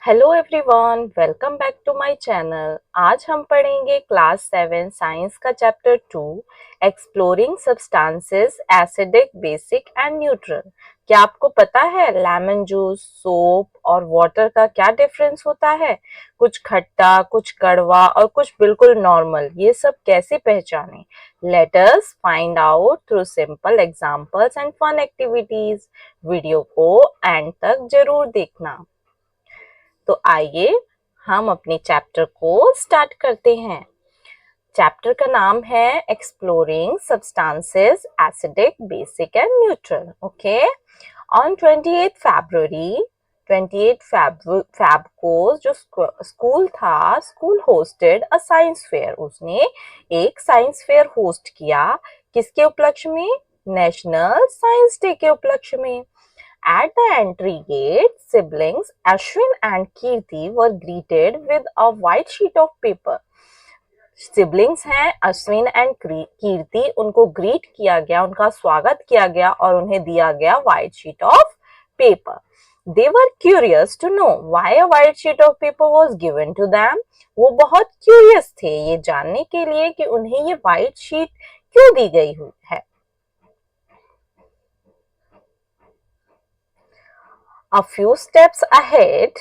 Hello everyone, welcome back to my channel. आज हम पढ़ेंगे क्लास 7 साइंस का chapter 2 exploring substances acidic, basic and neutral. क्या आपको पता है लेमन जूस, सोप और वाटर का क्या डिफरेंस होता है? कुछ खट्टा, कुछ कड़वा और कुछ बिल्कुल नॉर्मल। ये सब कैसे पहचानें? Let us find out through simple examples and fun activities. Video को एंड तक जरूर देखना। तो आइए हम अपने चैप्टर को स्टार्ट करते हैं। चैप्टर का नाम है exploring substances acidic, basic and neutral. Okay. On 28 February 28 Feb को जो स्कूल था, school hosted a science fair. उसने एक साइंस फेयर होस्ट किया। किसके उपलक्ष्य में? नेशनल साइंस डे के उपलक्ष्य में। At the entry gate, siblings Ashwin and Kirti were greeted with a white sheet of paper. Siblings हैं अश्विन एंड कीर्ति, उनको ग्रीट किया गया, उनका स्वागत किया गया और उन्हें दिया गया white sheet of paper. They were curious to know why a white sheet of paper was given to them. वो बहुत क्यूरियस थे ये जानने के लिए कि उन्हें ये व्हाइट शीट क्यों दी गई हुई है। A few steps ahead,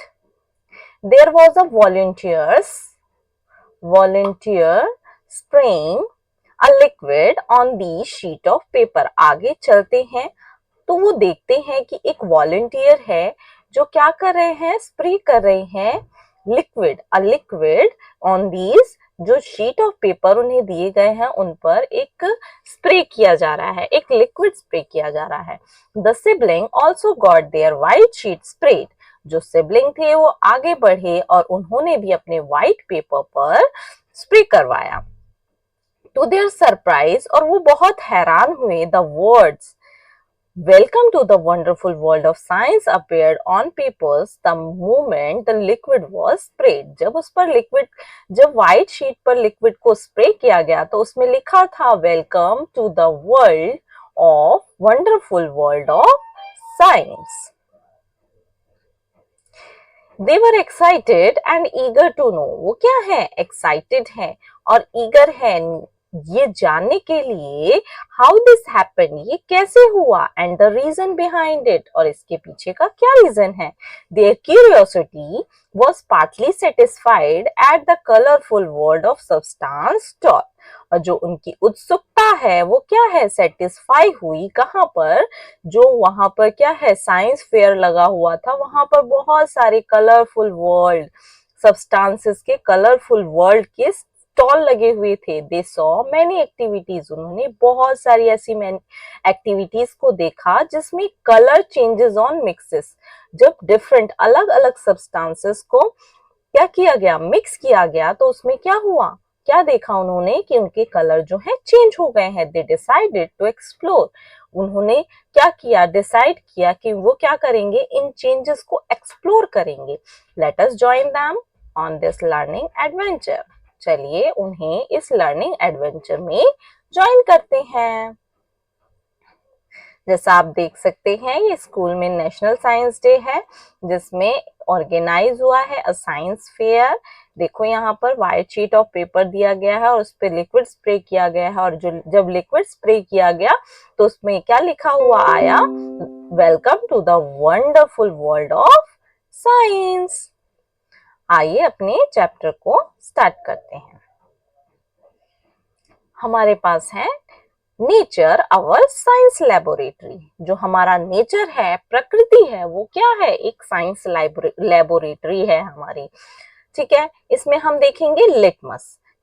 there was a volunteer spraying a liquid on the sheet of paper. आगे चलते हैं तो वो देखते हैं कि एक वॉलंटियर है जो क्या कर रहे हैं, स्प्रे कर रहे हैं लिक्विड ऑन दीज, जो शीट ऑफ पेपर उन्हें दिए गए हैं उन पर एक स्प्रे किया जा रहा है, एक लिक्विड स्प्रे किया जा रहा है। The sibling also got their white sheet spread. जो सिबलिंग थे वो आगे बढ़े और उन्होंने भी अपने व्हाइट पेपर पर स्प्रे करवाया। टू देयर सरप्राइज, और वो बहुत हैरान हुए, the words Welcome to the wonderful world of science appeared on papers the moment the liquid was sprayed. जब व्हाइट शीट पर लिक्विड को स्प्रे किया गया तो उसमें लिखा था welcome to the wonderful world of science. They were excited and eager to know. वो क्या है? Excited है और eager है ये जानने के लिए how this happened, ये कैसे हुआ, and the reason behind it, और इसके पीछे का क्या रीजन है। Their curiosity was partly satisfied at the colorful world of substance stall. और जो उनकी उत्सुकता है वो क्या है, सेटिस्फाई हुई कहाँ पर, जो वहां पर क्या है, साइंस फेयर लगा हुआ था, वहां पर बहुत सारे कलरफुल वर्ल्ड सब्सटेंसेस के कलरफुल वर्ल्ड के स्टॉल लगे हुए थे। दे सॉ मैनी एक्टिविटीज, उन्होंने बहुत सारी ऐसी एक्टिविटीज को देखा जिसमें कलर चेंजेस ऑन मिक्सेस, जब डिफरेंट अलग अलग सब्सटेंसेस को क्या किया गया, मिक्स किया गया, तो उसमें क्या हुआ, क्या देखा उन्होंने कि उनके कलर जो है चेंज हो गए हैं। दे डिसाइडेड टू एक्सप्लोर, उन्होंने क्या किया, डिसाइड किया कि वो क्या करेंगे, इन चेंजेस को एक्सप्लोर करेंगे। Let us join them on this learning adventure. चलिए उन्हें इस लर्निंग एडवेंचर में ज्वाइन करते हैं। जैसा आप देख सकते हैं ये स्कूल में नेशनल साइंस डे है जिसमें ऑर्गेनाइज हुआ है अ साइंस फेयर। देखो यहाँ पर व्हाइट शीट ऑफ पेपर दिया गया है और उस पर लिक्विड स्प्रे किया गया है, और जब लिक्विड स्प्रे किया गया तो उसमें क्या लिखा हुआ आया, welcome to the wonderful world of science. आइए अपने चैप्टर को स्टार्ट करते हैं। हमारे पास है नेचर आवर साइंस लेबोरेटरी। जो हमारा नेचर है, प्रकृति है, वो क्या है, एक साइंस लेबोरेटरी है हमारी। ठीक है, इसमें हम देखेंगे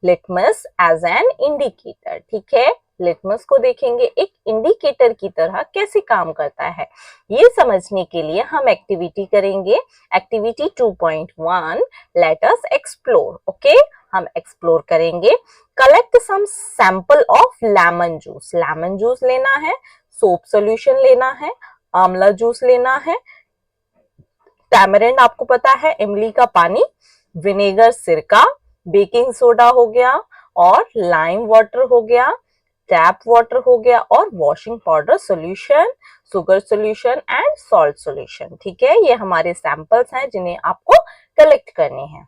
लिटमस एज एन इंडिकेटर। ठीक है, लिटमस को देखेंगे एक इंडिकेटर की तरह कैसे काम करता है। ये समझने के लिए हम एक्टिविटी करेंगे, activity 2.1 let us explore. Okay, हम एक्सप्लोर करेंगे। Collect some sample of lemon juice, lemon juice लेना है, सोप सोल्यूशन लेना है, आंवला जूस लेना है, टैमरिंड आपको पता है इमली का पानी, विनेगर सिरका, बेकिंग सोडा हो गया और लाइम वाटर हो गया, टैप वाटर हो गया और washing powder solution, sugar solution and salt solution. ठीक है, ये हमारे सैंपल्स हैं जिन्हें आपको कलेक्ट करने हैं।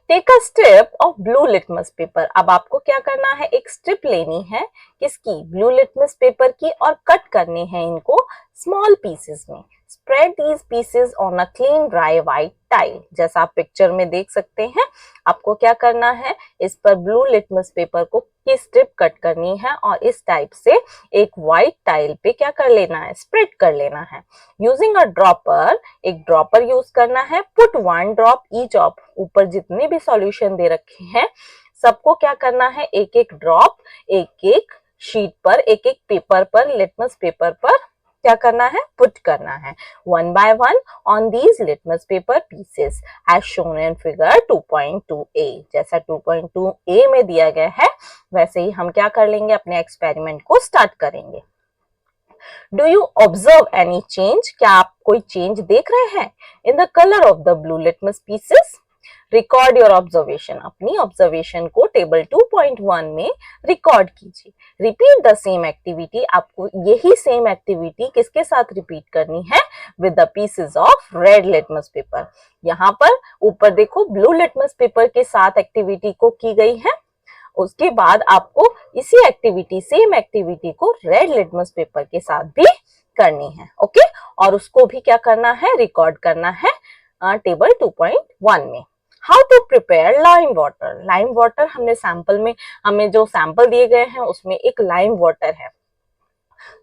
Take a strip of blue litmus paper. अब आपको क्या करना है, एक स्ट्रिप लेनी है किसकी, ब्लू लिटमस पेपर की, और कट करने हैं इनको स्मॉल पीसेस में। Spread these pieces on a clean dry white tile. जैसा आप पिक्चर में देख सकते हैं, आपको क्या करना है, इस पर ब्लू लिटमस पेपर को की स्ट्रिप कट करनी है और इस टाइप से एक व्हाइट टाइल पे क्या कर लेना है, स्प्रेड कर लेना है। यूजिंग अ ड्रॉपर, एक ड्रॉपर यूज करना है। पुट 1 ड्रॉप ईच ऑफ, ऊपर जितने भी सॉल्यूशन दे रखे हैं सबको क्या करना है, एक एक ड्रॉप एक एक शीट पर, एक एक पेपर पर, लिटमस पेपर पर क्या करना है, पुट करना है 1 by 1 on these litmus paper pieces as shown in figure 2.2a। जैसा 2.2a में दिया गया है वैसे ही हम क्या कर लेंगे, अपने एक्सपेरिमेंट को स्टार्ट करेंगे। Do you observe any change, क्या आप कोई चेंज देख रहे हैं इन the colour of the blue litmus pieces? Record your observation, अपनी ऑब्जर्वेशन को टेबल 2.1 में रिकॉर्ड कीजिए। रिपीट द सेम एक्टिविटी, आपको यही सेम एक्टिविटी किसके साथ रिपीट करनी है, with the pieces of red litmus paper. यहाँ पर ऊपर देखो ब्लू लिटमस पेपर के साथ एक्टिविटी को की गई है, उसके बाद आपको इसी एक्टिविटी, सेम एक्टिविटी को रेड लिटमस पेपर के साथ भी करनी है। ओके, और उसको भी क्या करना है, रिकॉर्ड करना है टेबल 2.1 में। How to prepare lime water. Lime water हमने सैंपल में, हमें जो सैंपल दिए गए हैं उसमें एक लाइम वाटर है,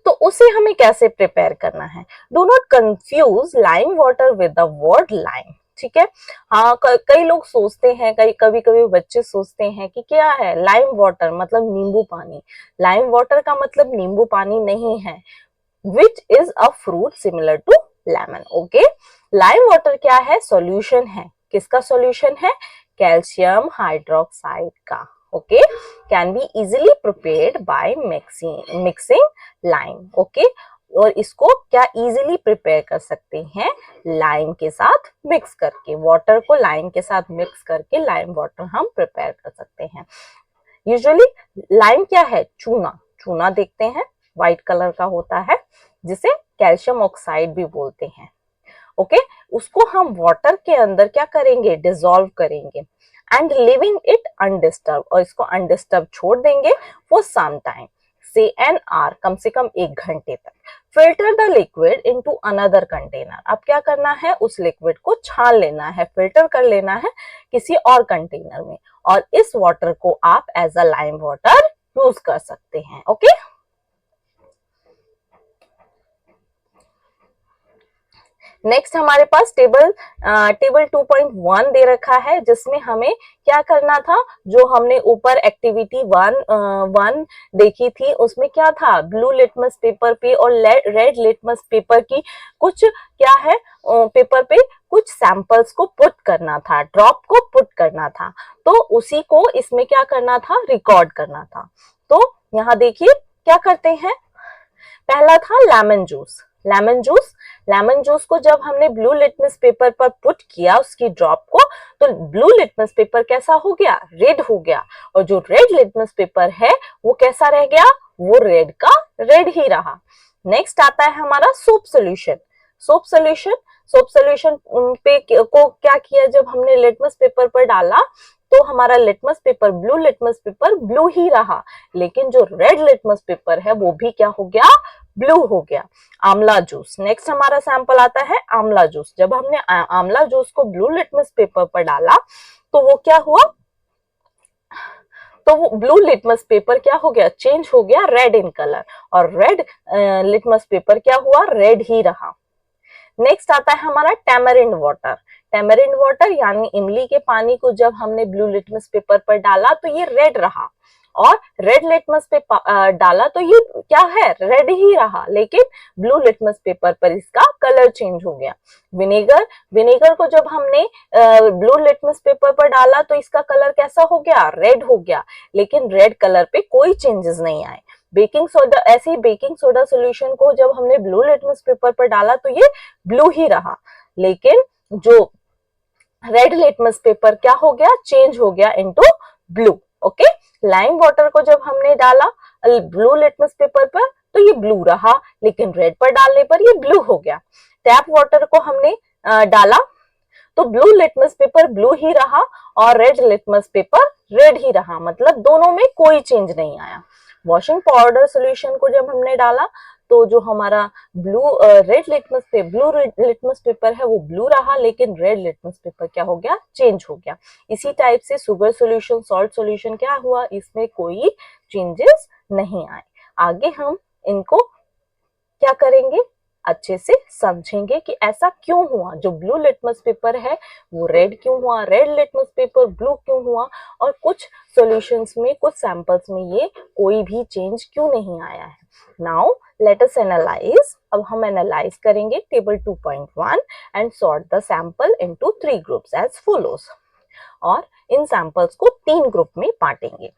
तो उसे हमें कैसे प्रिपेयर करना है। Do not confuse lime water with the word lime. ठीक है, हाँ कई लोग सोचते हैं, कभी कभी बच्चे सोचते हैं कि क्या है लाइम वाटर मतलब नींबू पानी। लाइम वाटर का मतलब नींबू पानी नहीं है, which is a fruit similar to lemon. Okay, lime water क्या है, सॉल्यूशन है, किसका सॉल्यूशन है, कैल्शियम हाइड्रोक्साइड का। Okay, can be easily prepared by mixing lime. Okay, और इसको क्या इजीली प्रिपेयर कर सकते हैं, लाइम के साथ मिक्स करके, वाटर को लाइम के साथ मिक्स करके लाइम वाटर हम प्रिपेयर कर सकते हैं। यूजुअली लाइम क्या है, चूना, चूना देखते हैं व्हाइट कलर का होता है जिसे कैल्शियम ऑक्साइड भी बोलते हैं। ओके, उसको हम वाटर के अंदर क्या करेंगे, डिसॉल्व करेंगे एंड लिविंग इट अनडिस्टर्ब, और इसको अनडिस्टर्ब छोड़ देंगे फॉर सम टाइम, से एन आवर, कम से कम 1 घंटे तक। Filter the liquid into another container, अब क्या करना है, उस लिक्विड को छान लेना है, फिल्टर कर लेना है किसी और कंटेनर में, और इस वाटर को आप as a lime water use कर सकते हैं। ओके, नेक्स्ट हमारे पास टेबल 2.1 दे रखा है, जिसमें हमें क्या करना था, जो हमने ऊपर एक्टिविटी 1 देखी थी उसमें क्या था, ब्लू लिटमस पेपर पे और रेड लिटमस पेपर की कुछ क्या है, पेपर पे कुछ सैंपल्स को पुट करना था, ड्रॉप को पुट करना था, तो उसी को इसमें क्या करना था, रिकॉर्ड करना था। तो यहाँ देखिए क्या करते हैं, पहला था lemon juice. Lemon juice, lemon juice को जब हमने ब्लू लिटमस पेपर पर पुट किया उसकी ड्रॉप को, तो ब्लू लिटमस पेपर कैसा हो गया, रेड हो गया, और जो रेड लिटमस पेपर है वो कैसा रह गया, वो रेड का रेड ही रहा। नेक्स्ट आता है हमारा soap solution. Soap solution, soap solution पे को क्या किया, जब हमने लिटमस पेपर पर डाला तो हमारा litmus paper, blue litmus paper blue ही रहा, लेकिन जो रेड लिटमस पेपर है वो भी क्या हो गया, ब्लू हो गया। आंवला जूस, नेक्स्ट हमारा सैंपल आता है आंवला जूस। जब हमने आंवला जूस को ब्लू लिटमस पेपर पर डाला तो वो क्या हुआ, तो वो ब्लू लिटमस पेपर क्या हो गया, चेंज हो गया रेड इन कलर, और रेड लिटमस पेपर क्या हुआ, रेड ही रहा। नेक्स्ट आता है हमारा टैमरिंड वाटर। टैमरिंड वाटर यानी इमली के पानी को जब हमने ब्लू लिटमस पेपर पर डाला तो ये रेड रहा, और रेड लिटमस पे डाला तो ये क्या है, रेड ही रहा, लेकिन ब्लू लिटमस पेपर पर इसका कलर चेंज हो गया। विनेगर, विनेगर को जब हमने ब्लू लिटमस पेपर पर डाला तो इसका कलर कैसा हो गया, रेड हो गया, लेकिन रेड कलर पे कोई चेंजेस नहीं आए। बेकिंग सोडा, ऐसे ही बेकिंग सोडा सॉल्यूशन को जब हमने ब्लू लिटमस पेपर पर डाला तो ये ब्लू ही रहा, लेकिन जो रेड लिटमस पेपर क्या हो गया, चेंज हो गया into blue. Okay, lime water को जब हमने डाला ब्लू लिटमस पेपर पर तो ये ब्लू रहा, लेकिन रेड पर डालने पर ये ब्लू हो गया। टैप वाटर को हमने डाला तो ब्लू लिटमस पेपर ब्लू ही रहा और रेड लिटमस पेपर रेड ही रहा, मतलब दोनों में कोई चेंज नहीं आया। वॉशिंग पाउडर सॉल्यूशन को जब हमने डाला तो जो हमारा रेड लिटमस पेपर है वो ब्लू रहा, लेकिन रेड लिटमस पेपर क्या हो गया, चेंज हो गया। इसी टाइप से शुगर सॉल्यूशन, सॉल्ट सॉल्यूशन क्या हुआ, इसमें कोई चेंजेस नहीं आए। आगे हम इनको क्या करेंगे, अच्छे से समझेंगे कि ऐसा क्यों हुआ, जो ब्लू लिटमस पेपर है वो रेड क्यों हुआ, रेड लिटमस पेपर ब्लू क्यों हुआ, और कुछ सॉल्यूशंस में, कुछ सैंपल्स में ये कोई भी चेंज क्यों नहीं आया है। Now let us analyse. अब हम एनालाइज करेंगे table 2.1 and sort the sample into 3 groups as follows. और इन सैंपल्स को 3 ग्रुप में बांटेंगे।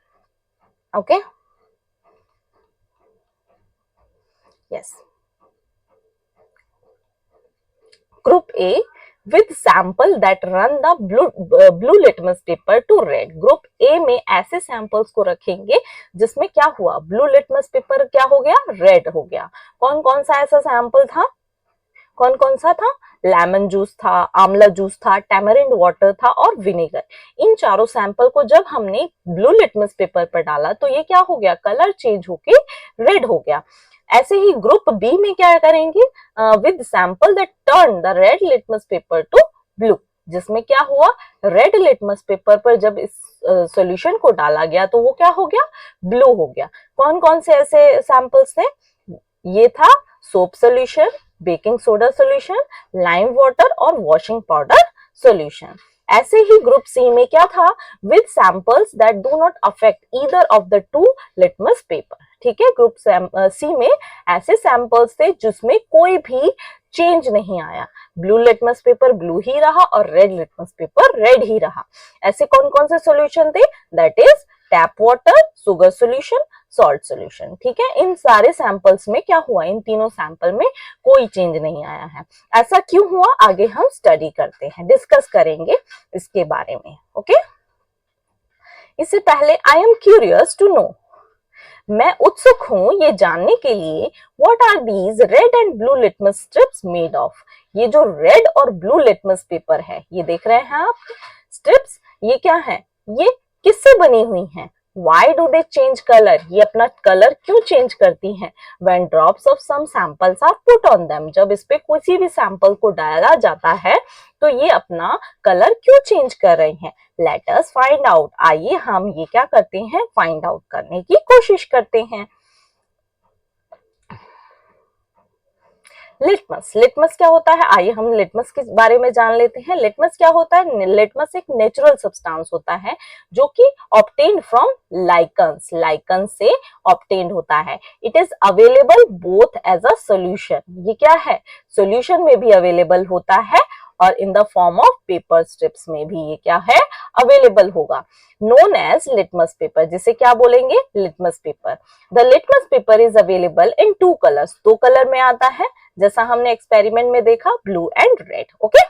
Okay, yes. Group A with sample that run the blue litmus paper to red. Group A में ऐसे सैंपल्स को रखेंगे जिसमें क्या हुआ, ब्लू लिटमस पेपर क्या हो गया, रेड हो गया। कौन कौन सा ऐसा सैंपल था, कौन कौन सा था, लेमन जूस था, आंवला जूस था, टैमरिंड वाटर था और विनेगर। इन चारों सैंपल को जब हमने ब्लू लिटमस पेपर पर डाला तो ये क्या हो गया, कलर चेंज होके रेड हो गया। ऐसे ही ग्रुप बी में क्या करेंगे, with sample that turn the red litmus paper two blue, जिसमें क्या हुआ, रेड लिटमस पेपर पर जब इस सॉल्यूशन को डाला गया तो वो क्या हो गया, ब्लू हो गया। कौन कौन से ऐसे सैंपल्स थे, ये था soap solution, baking soda solution, lime water और वॉशिंग पाउडर सॉल्यूशन। ऐसे ही ग्रुप सी में क्या था, with samples that do not affect either of the two litmus paper. ठीक है, ग्रुप सी में ऐसे सैंपल्स थे जिसमें कोई भी चेंज नहीं आया, ब्लू लिटमस पेपर ब्लू ही रहा और रेड लिटमस पेपर रेड ही रहा। ऐसे कौन कौन से सॉल्यूशन थे, that is tap water, sugar solution, salt solution. ठीक है, इन सारे सैंपल्स में क्या हुआ, इन तीनों सैंपल में कोई चेंज नहीं आया है। ऐसा क्यों हुआ, आगे हम स्टडी करते हैं, डिस्कस करेंगे इसके बारे में। ओके, इससे पहले I am curious to know, मैं उत्सुक हूं ये जानने के लिए, what are these red and blue litmus strips made of. ये जो रेड और ब्लू लिटमस पेपर है, ये देख रहे हैं आप स्ट्रिप्स, ये क्या है, ये किससे बनी हुई हैं, Why do they change color? ये अपना कलर क्यों चेंज करती हैं? When drops of some samples are put on them, जब इस पे किसी भी सैंपल को डाला जाता है तो ये अपना कलर क्यों चेंज कर रहे हैं? Let us find out. आइए हम ये क्या करते हैं, फाइंड आउट करने की कोशिश करते हैं। लिटमस, लिटमस क्या होता है, आइए हम लिटमस के बारे में जान लेते हैं। लिटमस क्या होता है, लिटमस एक नेचुरल सब्सटेंस होता है जो कि ऑब्टेन्ड फ्रॉम लाइकन्स, लाइकन से ऑब्टेन्ड होता है। It is available both as a solution, ये क्या है, सोल्यूशन में भी अवेलेबल होता है और in the form of paper strips में भी ये क्या है, अवेलेबल होगा। नोन एज लिटमस पेपर, जिसे क्या बोलेंगे, litmus paper. The litmus paper is available in 2 colours, 2 colour में आता है, जैसा हमने एक्सपेरिमेंट में देखा, blue and red. Okay,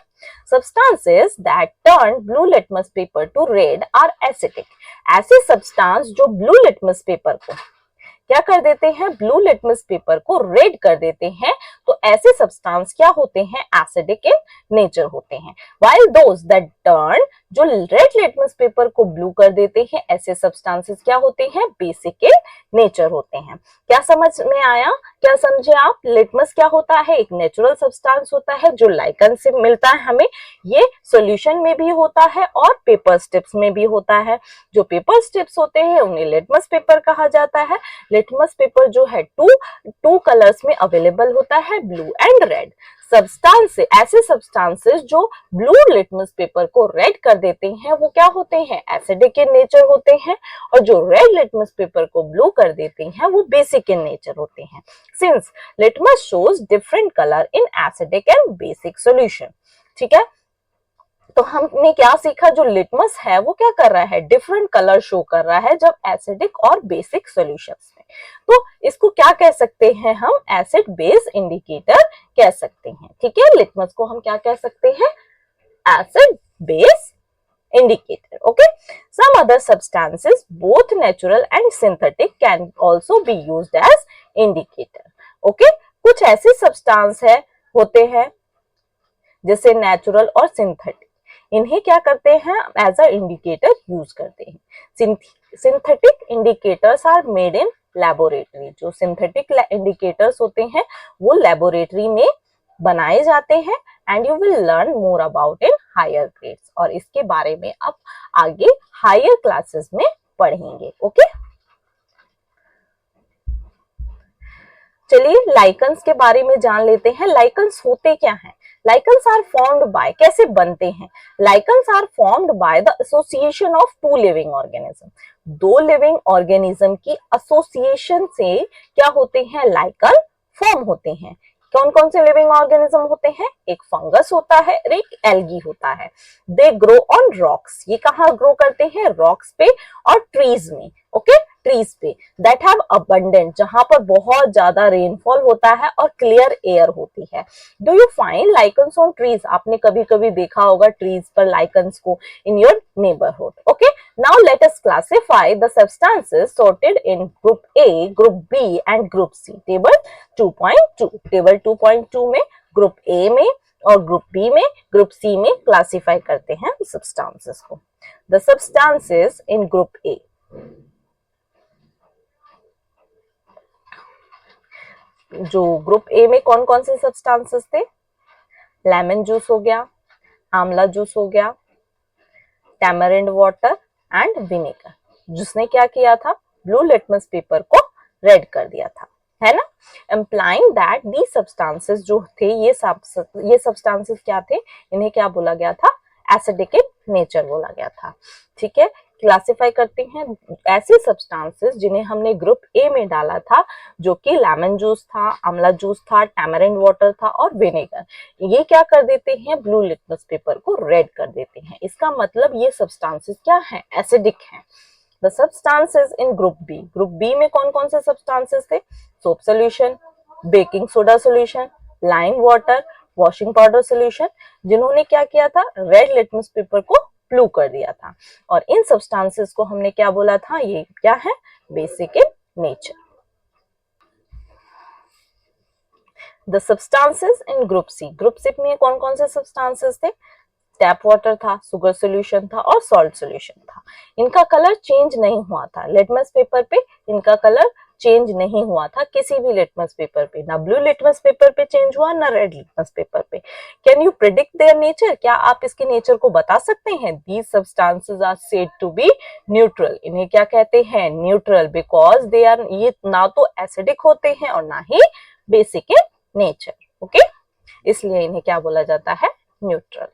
substances that turn blue litmus paper to red are acidic. ऐसे सब्सटेंस जो ब्लू लिटमस पेपर को क्या कर देते हैं, ब्लू लिटमस पेपर को रेड कर देते हैं, तो ऐसे सब्सटेंस क्या होते हैं, एसिडिक इन नेचर होते हैं। while those that turn, जो रेड लिटमस पेपर को ब्लू कर देते हैं, ऐसे सब्सटेंसेस क्या होते हैं, बेसिक इन नेचर होते हैं। क्या समझ में आया, क्या समझे आप, लिटमस क्या होता है, एक नेचुरल सब्सटेंस होता है जो लाइकन से मिलता है हमें, ये सॉल्यूशन में भी होता है और पेपर स्ट्रिप्स में भी होता है। जो पेपर स्ट्रिप्स होते हैं उन्हें लिटमस पेपर कहा जाता है। लिटमस पेपर जो है टू कलर्स में अवेलेबल होता है, ब्लू एंड रेड। सब्सटेंस, ऐसे सब्सटेंसेस जो ब्लू लिटमस पेपर को रेड कर देते हैं वो क्या होते हैं, एसिडिक इन नेचर होते हैं, और जो रेड लिटमस पेपर को ब्लू कर देते हैं वो बेसिक इन नेचर होते हैं। Since litmus shows different colour in acidic and basic solution. ठीक है, तो हमने क्या सीखा, जो लिटमस है वो क्या कर रहा है, डिफरेंट कलर शो कर रहा है जब एसिडिक और बेसिक सॉल्यूशंस में। तो इसको क्या कह सकते हैं हम, एसिड बेस इंडिकेटर कह सकते हैं। ठीक है, लिटमस को हम क्या कह सकते हैं, acid base indicator. Okay, some other substances both natural and synthetic can also be used as indicator. Okay, कुछ ऐसे सब्सटेंस है होते हैं जैसे नेचुरल और सिंथेटिक, इन्हें क्या करते हैं एज अ इंडिकेटर यूज करते हैं। Synthetic indicators are made in laboratory, जो सिंथेटिक इंडिकेटर्स होते हैं वो लैबोरेटरी में बनाए जाते हैं and you will learn more about in higher grades, और इसके बारे में आप आगे हायर क्लासेस में पढ़ेंगे। ओके, चलिए लाइकन्स के बारे में जान लेते हैं। लाइकन्स होते क्या हैं? लाइकन्स आर फॉर्म्ड बाय, कैसे बनते हैं? Lichens are formed by the association of two living organism, दो लिविंग ऑर्गेनिज्म की एसोसिएशन से क्या होते हैं? लाइकन फॉर्म होते हैं। कौन कौन से लिविंग ऑर्गेनिज्म होते हैं? एक फंगस होता है और एक एल्गी होता है। दे ग्रो ऑन रॉक्स, ये कहाँ ग्रो करते हैं? रॉक्स पे और ट्रीज में। ओके, ट्रीज पे दैट हैव अबंडेंट, जहां पर बहुत ज्यादा रेनफॉल होता है और क्लियर एयर होती है। Do you find lichens on trees? आपने कभी कभी देखा होगा ट्रीज पर लाइकन्स को in your neighbourhood. Okay, now let us classify the substances sorted in group A, group B and group C. Table 2.2, table 2.2 में group A में और group B में, group C में classify करते हैं substances को। The substances in group A, जो group A में कौन कौन से सब्सटेंसेस थे? लेमन जूस हो गया, आंवला जूस हो गया, टैमरिंड वाटर एंड विनेगर। जिसने क्या किया था? ब्लू लिटमस पेपर को रेड कर दिया था, है ना? इम्प्लाइंग दैट दी सब्सटेंसेस जो थे ये सब्सटेंसेस क्या थे? इन्हें क्या बोला गया था? एसिडिक इन नेचर बोला गया था। ठीक है, क्लासिफाई करते हैं ऐसे सब्सटेंसेस जिन्हें हमने ग्रुप ए में डाला था, जो कि लेमन जूस था, आंवला जूस था, टैमरिंड वाटर था और विनेगर। ये क्या कर देते हैं? ब्लू लिटमस पेपर को रेड कर देते हैं। इसका मतलब ये सब्सटेंसेस क्या है? एसिडिक हैं। The substances in group B, group B में कौन कौन से सब्सटेंसेस थे? Soap solution, baking soda solution, lime water, washing powder solution, जिन्होंने क्या किया था? रेड लिटमस पेपर को ब्लू कर दिया था। और इन सब्सटेंसेस को हमने क्या बोला था? ये क्या है? Basic in nature. The substances in group C, group C में कौन कौन से सब्सटेंसेस थे? टैप वाटर था, शुगर सॉल्यूशन था और सॉल्ट सॉल्यूशन था। इनका कलर चेंज नहीं हुआ था लिटमस पेपर पे, इनका कलर चेंज नहीं हुआ था किसी भी लिटमस पेपर पे, ना ब्लू लिटमस पेपर पे चेंज हुआ ना रेड लिटमस पेपर पे। Can you predict their nature? क्या आप इसके नेचर को बता सकते हैं? These substances are said to be neutral, इन्हें क्या कहते हैं? न्यूट्रल, बिकॉज दे आर, ये ना तो एसिडिक होते हैं और ना ही बेसिक इन नेचर। ओके, इसलिए इन्हें क्या बोला जाता है? Neutral.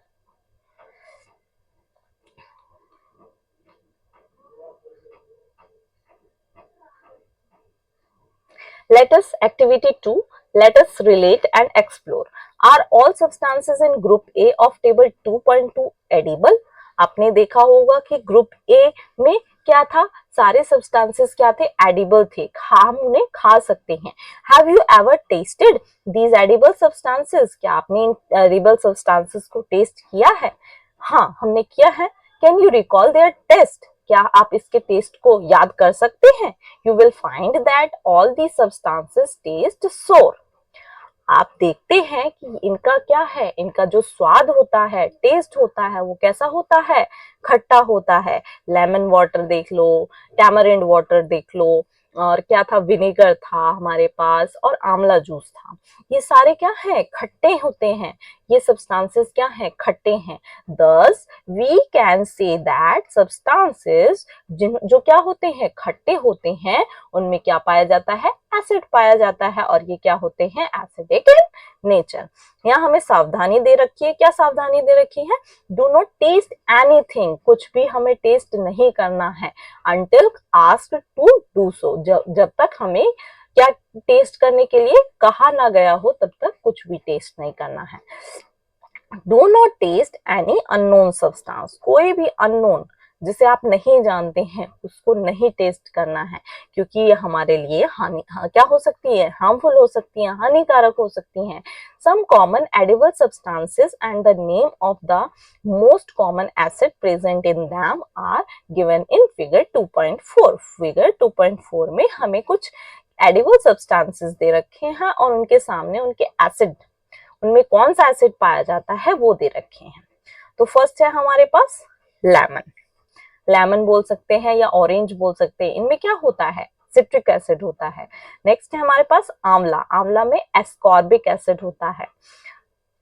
Let us activity 2. Let us relate and explore. Are all substances in group A of table 2.2 edible? आपने देखा होगा कि ग्रुप ए में क्या था? सारे सब्सटेंसेस क्या थे? एडिबल थे, हम उन्हें खा सकते हैं। Have you ever tasted these edible substances? क्या आपने इन एडिबल सब्सटेंसेस को टेस्ट किया है? हाँ, हमने किया है। Can you recall their taste? क्या आप इसके टेस्ट को याद कर सकते हैं? You will find that all these substances taste sour. आप देखते हैं कि इनका क्या है? इनका जो स्वाद होता है, टेस्ट होता है, वो कैसा होता है? खट्टा होता है। लेमन वाटर देख लो, टैमरिंड वाटर देख लो, और क्या था? विनेगर था हमारे पास और आंवला जूस था। ये सारे क्या है? खट्टे होते हैं। ये सब्सटेंसेस क्या है? खट्टे हैं। Thus we can say that substances जो क्या होते हैं? खट्टे होते हैं, उनमें क्या पाया जाता है? एसिड पाया जाता है, और ये क्या होते हैं? Acidic in nature. यहाँ हमें सावधानी दे रखी है। क्या सावधानी दे रखी है? डू नॉट टेस्ट एनीथिंग, कुछ भी हमें टेस्ट नहीं करना है until asked to do so, जब तक हमें क्या टेस्ट करने के लिए कहा ना गया हो तब तक कुछ भी टेस्ट नहीं करना है। Do not taste any unknown substance, कोई भी अननोन जिसे आप नहीं जानते हैं उसको नहीं टेस्ट करना है, क्योंकि ये हमारे लिए क्या हो सकती है? हार्मफुल हो सकती है, हानिकारक हो सकती हैं। Some common edible substances and the name of the most common acid present in them are given in figure 2.4. Figure 2.4 में हमें कुछ एडिबल सब्सटेंसेस दे रखे हैं और उनके सामने उनके एसिड, उनमें कौन सा एसिड पाया जाता है वो दे रखे हैं। तो फर्स्ट है हमारे पास लेमन, लेमन बोल सकते हैं या ऑरेंज बोल सकते हैं, इनमें क्या होता है, सिट्रिक एसिड होता है। नेक्स्ट है हमारे पास आंवला, आंवला में एस्कॉर्बिक एसिड होता है।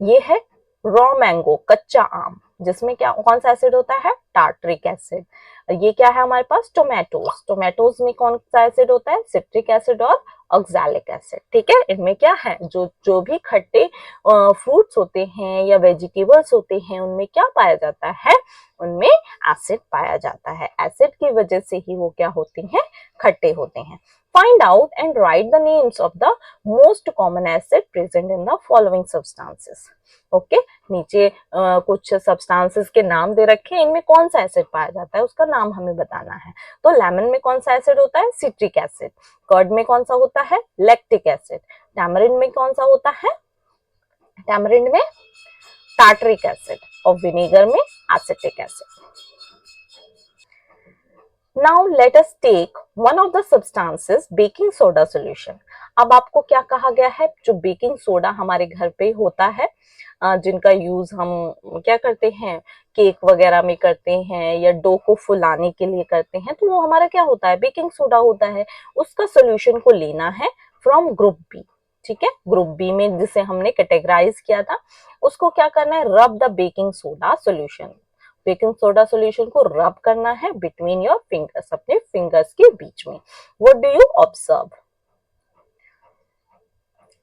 ये है रॉ मैंगो, कच्चा आम, जिसमें क्या कौन सा एसिड होता है, टार्टरिक एसिड। ये क्या है हमारे पास, टोमेटोज, टोमेटोज में कौन सा एसिड होता है, सिट्रिक एसिड और ऑक्सैलिक एसिड। ठीक है, इनमें क्या है, जो जो भी खट्टे फ्रूट्स होते हैं या वेजिटेबल्स होते हैं उनमें क्या पाया जाता है, उनमें एसिड पाया जाता है। एसिड की वजह से ही वो क्या होते हैं, खट्टे होते हैं। Find out and write the names of the most common acid present in the following substances. Okay, नीचे कुछ सब्सटेंसेस के नाम दे रखे हैं, इनमें कौन सा एसिड पाया जाता है उसका नाम हमें बताना है। तो लेमन में कौन सा एसिड होता है, सिट्रिक एसिड। कर्ड में कौन सा होता है, लैक्टिक एसिड। टैमरिंड में कौन सा होता है, टैमरिंड में टार्टरिक एसिड। और विनेगर में acetic acid. Now let us take one of the substances baking soda solution. अब आपको क्या कहा गया है, जो बेकिंग सोडा हमारे घर पे होता है, जिनका यूज हम क्या करते हैं, केक वगैरह में करते हैं या डो को फुलाने के लिए करते हैं, तो वो हमारा क्या होता है, बेकिंग सोडा होता है। उसका सोल्यूशन को लेना है फ्रॉम ग्रुप बी। ठीक है, ग्रुप बी में जिसे हमने कैटेगराइज किया था, उसको क्या करना है, रब the baking soda solution. Baking soda solution को रब करना है बिटवीन योर फिंगर्स, अपने फिंगर्स के बीच में। व्हाट डू यू ऑब्जर्व,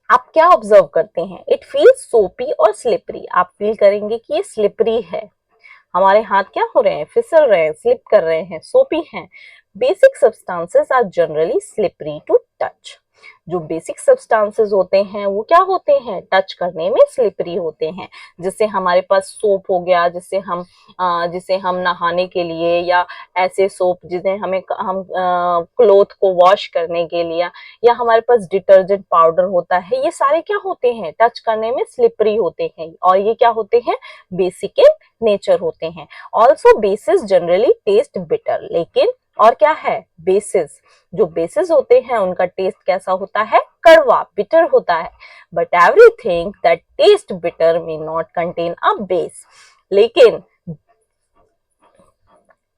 आप क्या ऑब्जर्व करते हैं, इट फील्स सोपी और स्लिपरी। आप फील करेंगे कि ये स्लिपरी है, हमारे हाथ क्या हो रहे हैं, फिसल रहे हैं, स्लिप कर रहे हैं, सोपी हैं। Basic substances are generally slippery to touch. जो बेसिक सब्सटेंसेस होते हैं वो क्या होते हैं, टच करने में स्लिपरी होते हैं। जैसे हमारे पास सोप हो गया, जिसे हम नहाने के लिए, या ऐसे सोप जिसे हम क्लोथ को वॉश करने के लिए, या हमारे पास डिटर्जेंट पाउडर होता है, ये सारे क्या होते हैं, टच करने में स्लिपरी होते हैं और ये क्या होते हैं, बेसिक इन नेचर होते हैं। Also basis generally test bitter, लेकिन और क्या है, बेसिस, जो बेसिस होते हैं उनका टेस्ट कैसा होता है, कड़वा, बिटर होता है। But everything that test bitter may not contain a base, लेकिन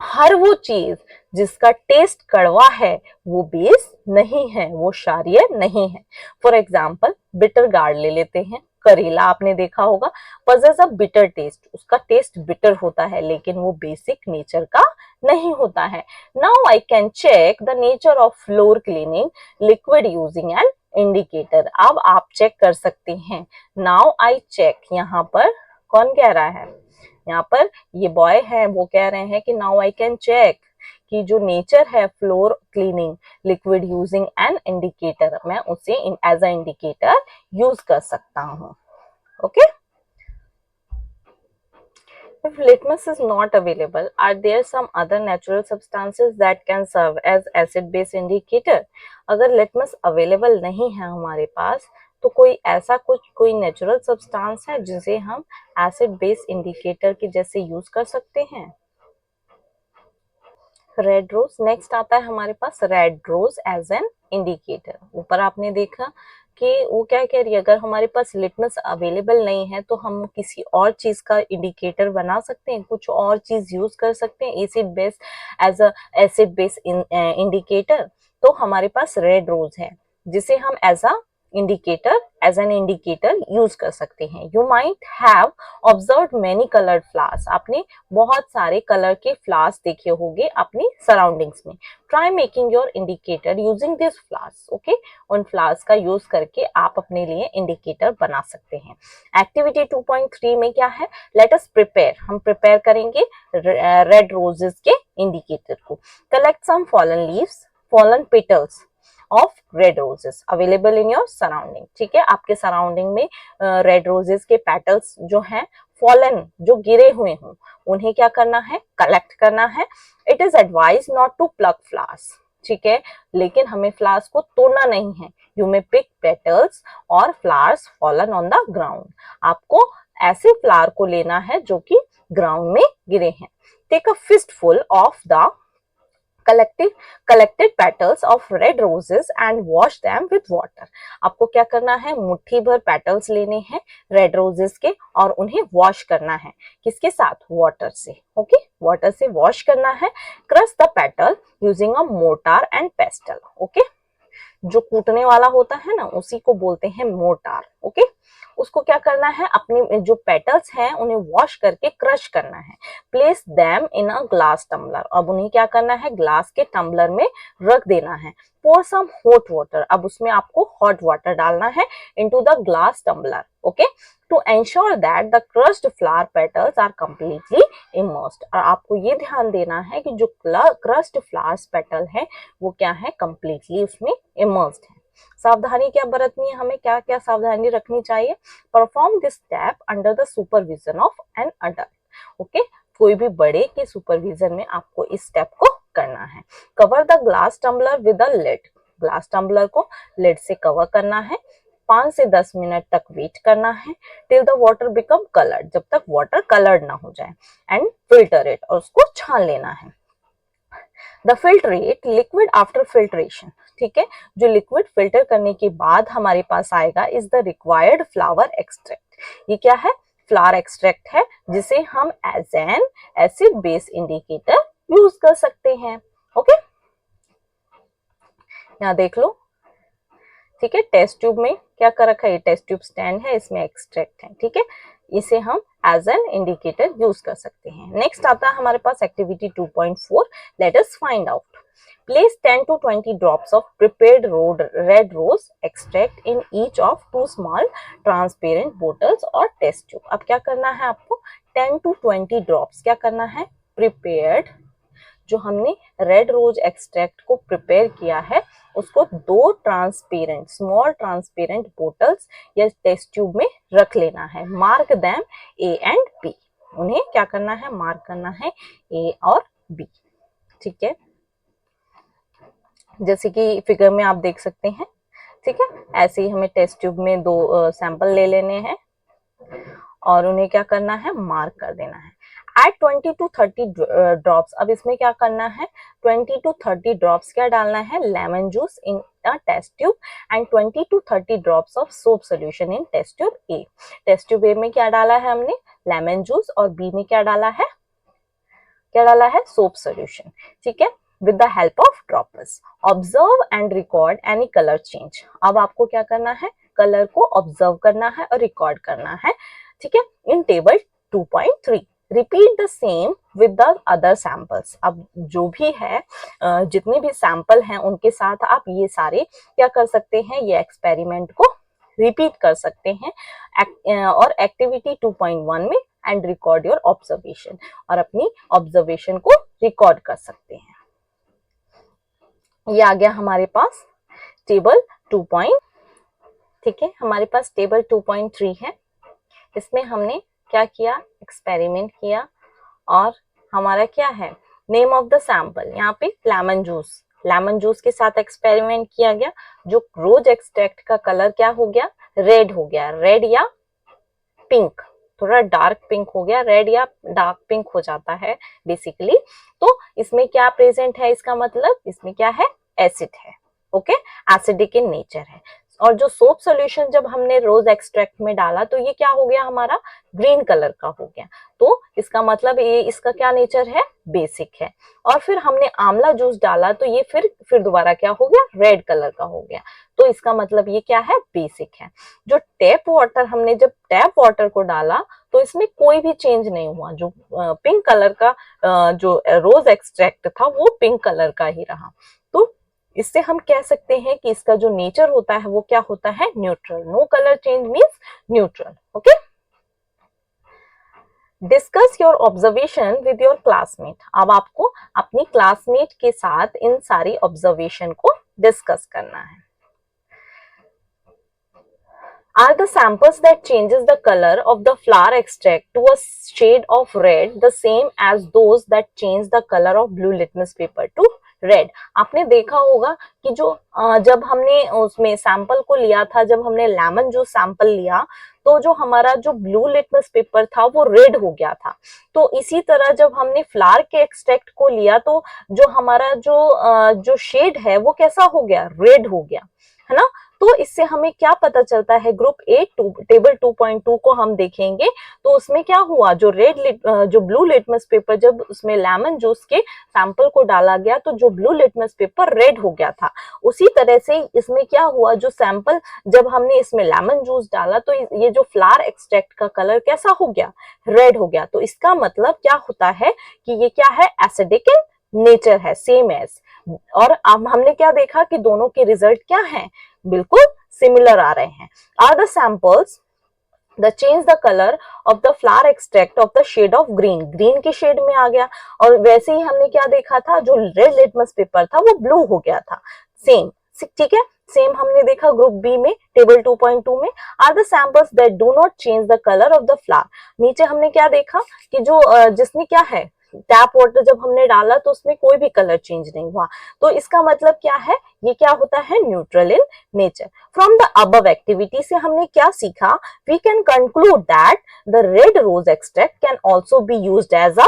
हर वो चीज जिसका टेस्ट कड़वा है वो बेस नहीं है, वो क्षारीय नहीं है। फॉर एग्जाम्पल बिटर गार्ड ले लेते हैं, करेला आपने देखा होगा, पजेस अ बिटर टेस्ट, उसका टेस्ट बिटर होता है लेकिन वो बेसिक नेचर का नहीं होता है। Now I can check the nature of floor cleaning liquid using an indicator. अब आप चेक कर सकते हैं, नाउ आई चेक, यहाँ पर कौन कह रहा है, यहाँ पर ये बॉय है, वो कह रहे हैं कि नाउ आई कैन चेक, कि जो नेचर है floor cleaning liquid using an indicator, मैं उसे एज अ इंडिकेटर यूज कर सकता हूँ। Okay, if litmus is not available, are there some other natural substances that can serve as acid base indicator? अगर litmus available नहीं है हमारे पास, तो कोई नेचुरल सब्सटेंस है जिसे हम एसिड बेस इंडिकेटर के जैसे यूज कर सकते हैं। रेड रोज, नेक्स्ट आता है हमारे पास red rose as an indicator. ऊपर आपने देखा कि वो क्या कह रही है, अगर हमारे पास लिटमस अवेलेबल नहीं है तो हम किसी और चीज का इंडिकेटर बना सकते हैं, कुछ और चीज यूज कर सकते हैं acid base, as a acid base indicator. तो हमारे पास रेड रोज है जिसे हम एज एन इंडिकेटर यूज कर सकते हैं। You might have observe many coloured flowers, आपने बहुत सारे कलर के फ्लावर्स देखे होंगे अपनी सराउंडिंग्स में। Try making your indicator using this flowers. Okay, उन फ्लावर्स का यूज करके आप अपने लिए इंडिकेटर बना सकते हैं। एक्टिविटी 2.3 में क्या है, लेट अस प्रिपेयर, हम प्रिपेयर करेंगे रेड रोजेस के इंडिकेटर को। Collect some fallen leaves, fallen petals of red roses available in your surrounding. ठीक है, आपके सराउंडिंग में रेड रोजेस के पेटल्स जो हैं, फॉलन जो गिरे हुए हों, उन्हें क्या करना है, कलेक्ट करना है। It is advise not to pluck flowers, ठीक है, लेकिन हमें फ्लावर्स को तोड़ना नहीं है। यू मे पिक पेटल्स और flowers fallen on the ground, आपको ऐसे फ्लावर को लेना है जो कि ग्राउंड में गिरे हैं। Take a fistful of the collected petals of red roses and wash them with water. आपको क्या करना है, मुट्ठी भर पेटल्स लेने हैं रेड रोजेस के और उन्हें वॉश करना है, किसके साथ, वाटर से. ओके, वाटर से वॉश करना है. Crush the petal using a mortar and pastel. Okay, जो कूटने वाला होता है ना उसी को बोलते हैं मोर्टार. ओके, उसको क्या करना है, अपने जो पेटल्स हैं उन्हें वॉश करके क्रश करना है. Place them in a glass tumbler. अब उन्हें क्या करना है, ग्लास के टम्बलर में रख देना है. Pour some hot water. अब उसमें आपको हॉट वाटर डालना है into the glass tumbler. Okay, to ensure that the crushed flower petals are completely immersed. और आपको ये ध्यान देना है कि जो क्रश्ड फ्लावर्स पेटल है वो क्या है, कंप्लीटली उसमें इमर्स्ड है. सावधानी क्या बरतनी है, हमें क्या क्या सावधानी रखनी चाहिए. Perform this step under the supervision of an adult. Okay, कोई भी बड़े के सुपरविजन में आपको इस स्टेप को करना है. Cover the glass tumbler with a lid. Glass tumbler को लिड से कवर करना है. 5 से 10 मिनट तक वेट करना है till the water become coloured, जब तक वाटर कलर्ड ना हो जाए. एंड फिल्टर इट, और उसको छान लेना है. The filtrate liquid after filtration. ठीक है, जो लिक्विड फिल्टर करने के बाद हमारे पास आएगा is the required flower extract. ये क्या है, फ्लावर एक्सट्रैक्ट है जिसे हम as an acid base indicator use कर सकते हैं. ओके, यहाँ देख लो. ठीक है, टेस्ट ट्यूब में क्या कर रखा है, ये टेस्ट ट्यूब स्टैंड है, इसमें एक्सट्रैक्ट है. ठीक है, इसे हम एज एन इंडिकेटर यूज कर सकते हैं. नेक्स्ट आता है हमारे पास activity 2.4. Let us find out. Place 10 to 20 drops of prepared red rose extract in each of 2 small transparent bottles or test tube. अब क्या करना है आपको, 10 to 20 drops क्या करना है, prepared जो हमने रेड रोज एक्सट्रैक्ट को प्रिपेयर किया है उसको 2 ट्रांसपेरेंट स्मॉल ट्रांसपेरेंट बोटल्स या टेस्ट ट्यूब में रख लेना है. Mark them A and B. उन्हें क्या करना है, मार्क करना है ए और बी. ठीक है, जैसे कि फिगर में आप देख सकते हैं. ठीक है, ऐसे ही हमें टेस्ट ट्यूब में 2 सैंपल ले लेने हैं और उन्हें क्या करना है, मार्क कर देना है. Add 20 to 30 drops. अब इसमें क्या करना है, 20 to 30 ड्रॉप्स क्या डालना है, lemon juice in a test tube and 20 to 30 drops of soap solution in test tube A. Test tube A में क्या डाला है हमने, लेमन जूस, और बी में क्या डाला है, सोप सोल्यूशन. ठीक है, with the help of droppers. Observe and record any color change. अब आपको क्या करना है, कलर को ऑब्जर्व करना है और रिकॉर्ड करना है. ठीक है, इन table 2.3. Repeat the same with the other samples. अब जो भी है जितने भी सैंपल हैं उनके साथ आप ये सारे क्या कर सकते हैं, ये एक्सपेरिमेंट को रिपीट कर सकते हैं. और एक्टिविटी 2.1 में एंड रिकॉर्ड योर ऑब्जर्वेशन, और अपनी ऑब्जर्वेशन को रिकॉर्ड कर सकते हैं. ये आ गया हमारे पास टेबल 2. ठीक है, हमारे पास टेबल 2.3 है. इसमें हमने क्या किया, एक्सपेरिमेंट किया, और हमारा क्या है, नेम ऑफ द सैंपल. यहाँ पे लेमन जूस के साथ एक्सपेरिमेंट किया गया. जो रोज एक्सट्रैक्ट का कलर क्या हो गया, रेड हो गया. रेड या पिंक, थोड़ा डार्क पिंक हो गया, रेड या डार्क पिंक हो जाता है बेसिकली. तो इसमें क्या प्रेजेंट है, इसका मतलब इसमें क्या है, एसिड है. ओके, एसिडिक इन नेचर है. और जो सोप सॉल्यूशन जब हमने रोज एक्सट्रैक्ट में डाला तो ये क्या हो गया, हमारा ग्रीन कलर का हो गया. तो इसका मतलब ये इसका क्या नेचर है, बेसिक है. और फिर हमने आंवला जूस डाला तो ये फिर दोबारा क्या हो गया, रेड कलर का हो गया. तो इसका मतलब ये क्या है, बेसिक है. जो हमने जब टैप वाटर को डाला तो इसमें कोई भी चेंज नहीं हुआ. जो पिंक कलर का जो रोज एक्सट्रैक्ट था वो पिंक कलर का ही रहा. तो इससे हम कह सकते हैं कि इसका जो नेचर होता है वो क्या होता है, neutral. No colour change means neutral. Okay, discuss your observation with your classmate. अब आपको अपनी क्लासमेट के साथ इन सारी ऑब्जर्वेशन को डिस्कस करना है. Are the samples that changes the color of the flower extract to a shade of red the same as those that change the color of blue litmus paper to red. आपने देखा होगा कि जो जब हमने उसमें सैंपल को लिया था, जब हमने लेमन जूस सैंपल लिया तो जो हमारा जो ब्लू लिटमस पेपर था वो रेड हो गया था। तो इसी तरह जब हमने फ्लावर के एक्सट्रैक्ट को लिया तो जो हमारा जो शेड है वो कैसा हो गया, रेड हो गया, है ना। तो इससे हमें क्या पता चलता है, ग्रुप ए टेबल 2.2 को हम देखेंगे तो उसमें क्या हुआ, जो ब्लू लिटमस पेपर जब उसमें लेमन जूस के सैंपल को डाला गया तो जो ब्लू लिटमस पेपर रेड हो गया था। उसी तरह से इसमें क्या हुआ, जो सैंपल जब हमने इसमें लेमन जूस डाला तो ये जो फ्लावर एक्सट्रैक्ट का कलर कैसा हो गया, रेड हो गया। तो इसका मतलब क्या होता है कि ये क्या है, एसिडिक इन नेचर है, सेम एज। और अब हमने क्या देखा कि दोनों के रिजल्ट क्या हैं, बिल्कुल सिमिलर आ रहे हैं। Are the samples the change the colour of the flower extract of the shade of green, green के शेड में आ गया। और वैसे ही हमने क्या देखा था, जो रेड लिटमस पेपर था वो ब्लू हो गया था, सेम। ठीक है, सेम हमने देखा ग्रुप बी में टेबल 2.2 में। Are the samples that do not change the colour of the flower. नीचे हमने क्या देखा कि जो जिसने क्या है, टैप वाटर जब हमने डाला तो उसमें कोई भी कलर चेंज नहीं हुआ। तो इसका मतलब क्या है, ये क्या होता है, neutral in nature. From the above activity से हमने क्या सीखा, we can conclude that the red rose extract can also be used as a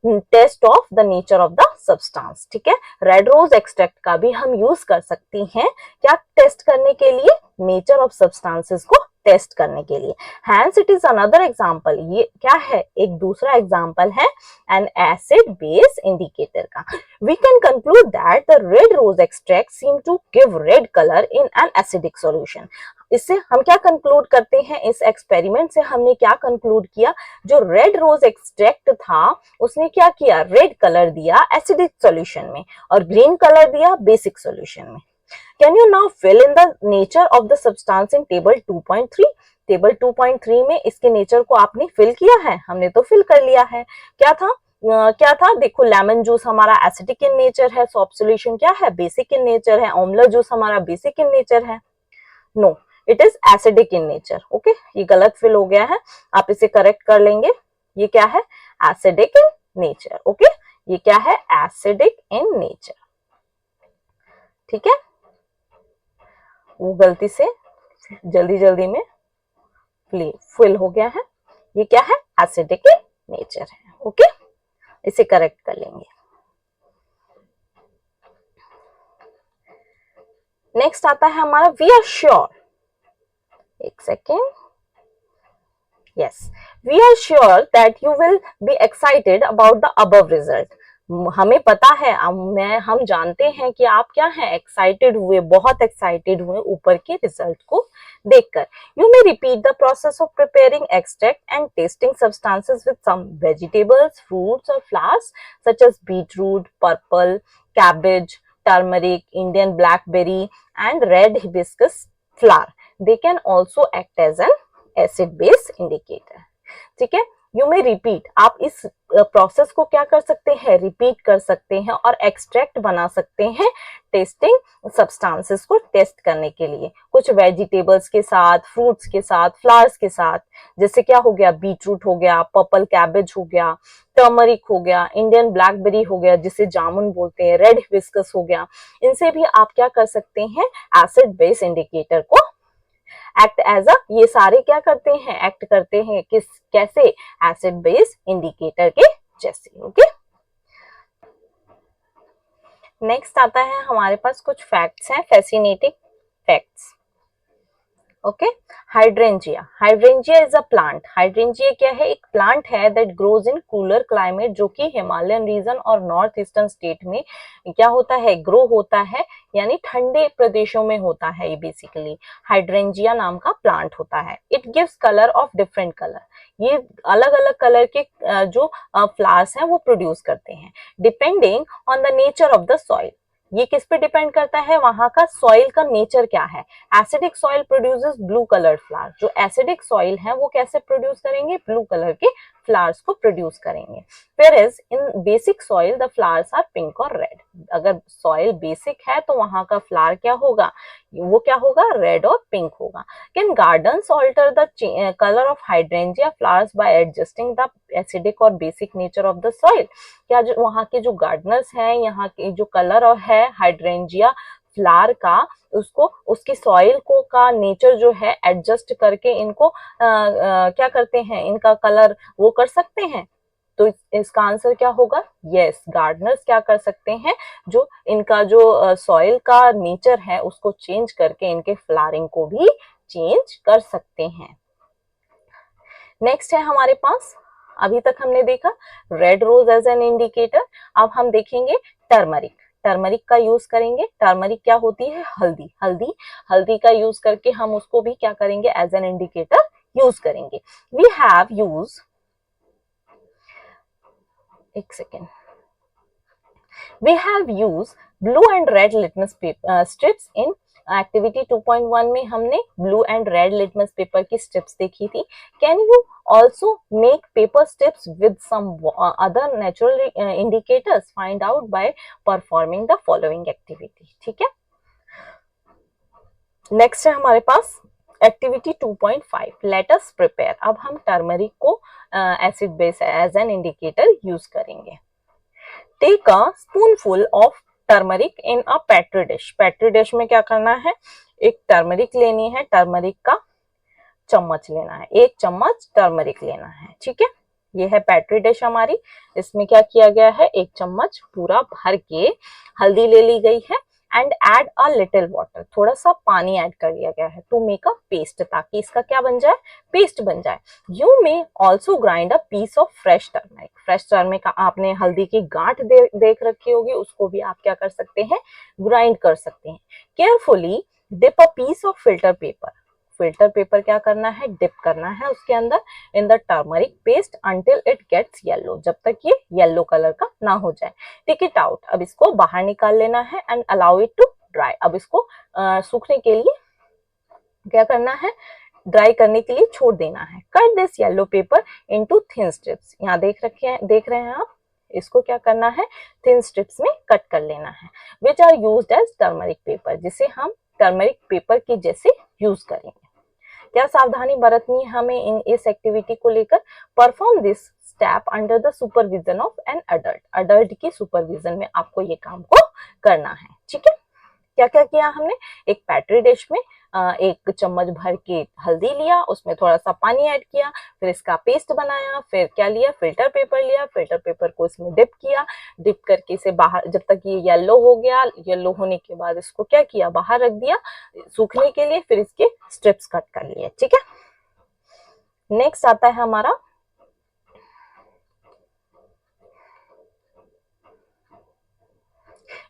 test of the nature of the substance. ठीक है, रेड रोज एक्सट्रैक्ट का भी हम use कर सकती हैं, क्या टेस्ट करने के लिए, नेचर ऑफ सब्सटेंसेस को टेस्ट करने के लिए। Hence it is another example, ये क्या है, एक दूसरा एग्जाम्पल है एन एसिड बेस इंडिकेटर का। We can conclude that the red rose extract seem to give red colour in an acidic solution. इससे हम क्या कंक्लूड करते हैं, इस एक्सपेरिमेंट से हमने क्या कंक्लूड किया, जो रेड रोज एक्सट्रैक्ट था उसने क्या किया, रेड कलर दिया एसिडिक सॉल्यूशन में और ग्रीन कलर दिया बेसिक सॉल्यूशन में। Can you now fill in the nature of the substance in table 2.3? Table 2.3 में इसके नेचर को आपने फिल किया है, हमने तो फिल कर लिया है। क्या था, देखो लेमन जूस हमारा एसिडिक इन नेचर है, सॉल्ट सॉल्यूशन क्या है, बेसिक इन नेचर है, आंवला जूस हमारा बेसिक इन नेचर है। No, it is acidic in nature. Okay, ये गलत फिल हो गया है, आप इसे करेक्ट कर लेंगे। ये क्या है, एसिडिक इन नेचर। ओके, ये क्या है, एसिडिक इन नेचर। ठीक है, वो गलती से जल्दी में फिल हो गया है, ये क्या है, एसिडिक नेचर है। ओके, इसे करेक्ट कर लेंगे। नेक्स्ट आता है हमारा वी आर श्योर, एक second, yes, we are sure that you will be excited about the above result. हमें पता है, हम जानते हैं कि आप क्या हैं, एक्साइटेड हुए, बहुत एक्साइटेड हुए ऊपर के रिजल्ट को देखकर। You may repeat the process of preparing extract and testing substances with some vegetables, fruits और flowers such as beetroot, purple, cabbage, turmeric, Indian blackberry and red hibiscus flower. They can also act as an acid base indicator. ठीक है, you में repeat, आप इस process को क्या कर सकते हैं, रिपीट कर सकते हैं और एक्सट्रैक्ट बना सकते हैं टेस्टिंग सब्सटेंसेस को टेस्ट करने के लिए, कुछ वेजिटेबल्स के साथ, फ्रूट्स के साथ, फ्लावर्स के साथ, जैसे क्या हो गया, बीटरूट हो गया, पर्पल कैबेज हो गया, टर्मरिक हो गया, इंडियन ब्लैकबेरी हो गया जिसे जामुन बोलते हैं, रेड हिबिस्कस हो गया। इनसे भी आप क्या कर सकते हैं, एसिड बेस इंडिकेटर को एक्ट एज अ, ये सारे क्या करते हैं, एक्ट करते हैं कैसे, एसिड बेस इंडिकेटर के जैसे। ओके, नेक्स्ट आता है हमारे पास कुछ फैक्ट्स हैं, fascinating facts. Okay, hydrangea is a plant. Hydrangea क्या है, एक प्लांट है that grows in cooler climate, जो कि हिमालयन रीजन और नॉर्थ ईस्टर्न स्टेट में क्या होता है, ग्रो होता है, यानी ठंडे प्रदेशों में होता है। ये बेसिकली हाइड्रेंजिया नाम का प्लांट होता है। It gives colour of different colour, ये अलग अलग कलर के जो फ्लावर्स हैं वो प्रोड्यूस करते हैं, depending on the nature of the soil. ये किस पे डिपेंड करता है, वहां का सॉइल का नेचर क्या है। Acidic soil produces blue colour flower, जो एसिडिक सॉइल है वो कैसे प्रोड्यूस करेंगे, ब्लू कलर के फ्लावर्स को प्रोड्यूस करेंगे। Whereas in basic soil the flowers are pink और रेड। अगर सॉइल बेसिक है तो वहां का फ्लावर क्या होगा, वो क्या होगा, रेड और पिंक होगा। Can gardens alter the colour of hydrangea flowers by adjusting the acidic और basic nature of the soil? क्या जो वहाँ के जो गार्डनर्स हैं, यहाँ के जो कलर है हाइड्रेंजिया फ्लावर का, उसको उसकी सॉइल को का नेचर जो है एडजस्ट करके इनको क्या करते हैं, इनका कलर वो कर सकते हैं? तो इसका आंसर क्या होगा, यस, गार्डनर्स क्या कर सकते हैं, जो इनका जो सॉइल का नेचर है उसको चेंज करके इनके फ्लावरिंग को भी चेंज कर सकते हैं। नेक्स्ट है हमारे पास, अभी तक हमने देखा red rose as an indicator, अब हम देखेंगे टर्मरिक। टर्मरिक का यूज करेंगे। टर्मरिक क्या होती है, हल्दी। हल्दी हल्दी का यूज करके हम उसको भी क्या करेंगे, एज एन इंडिकेटर यूज करेंगे। वी हैव यूज, एक second, we have used blue and red litmus paper strips in activity 2.1 में हमने blue and red litmus paper की स्ट्रिप्स देखी थी। Can you also make paper strips with some other natural indicators, find out by performing the following activity. ठीक है, next है हमारे पास एक्टिविटी 2.5, लेट अस प्रिपेयर। अब हम टर्मरिक को acid base as an indicator use करेंगे। Take a spoonful of turmeric in a petri dish. Petri dish में क्या करना है, एक टर्मरिक लेनी है, टर्मरिक का चम्मच लेना है, एक चम्मच टर्मरिक लेना है। ठीक है, ये है पेट्री डिश हमारी। इसमें क्या किया गया है, एक चम्मच पूरा भर के हल्दी ले ली गई है and add a little water, थोड़ा सा पानी ऐड कर दिया गया है टू मेक अ पेस्ट, ताकि इसका क्या बन जाए, पेस्ट बन जाए। You may also grind a piece of fresh turmeric. Fresh turmeric आपने हल्दी की गांठ देख रखी होगी, उसको भी आप क्या कर सकते हैं, ग्राइंड कर सकते हैं। Carefully dip a piece of filter paper. Filter paper क्या करना है, डिप करना है उसके अंदर in the turmeric paste until it gets yellow, जब तक ये येलो कलर का ना हो जाए। टेक इट आउट, अब इसको बाहर निकाल लेना है and allow it to dry. अब इसको सूखने के लिए क्या करना है, ड्राई करने के लिए छोड़ देना है। Cut this yellow paper into thin strips. यहाँ देख रहे हैं आप, इसको क्या करना है, थिन स्ट्रिप्स में कट कर लेना है। Which are used as turmeric paper, जिसे हम टर्मरिक पेपर की जैसे यूज करेंगे। क्या सावधानी बरतनी है हमें इस एक्टिविटी को लेकर, perform this step under the supervision of an adult. Adult की सुपरविजन में आपको ये काम को करना है। ठीक है, क्या क्या किया हमने, एक पैट्री डिश में एक चम्मच भर के हल्दी लिया, उसमें थोड़ा सा पानी ऐड किया, फिर इसका पेस्ट बनाया, फिर क्या लिया, फिल्टर पेपर लिया, फिल्टर पेपर को इसमें डिप किया, डिप करके इसे बाहर, जब तक ये येलो हो गया, येलो होने के बाद इसको क्या किया, बाहर रख दिया सूखने के लिए, फिर इसके स्ट्रिप्स कट कर लिए। ठीक है, नेक्स्ट आता है हमारा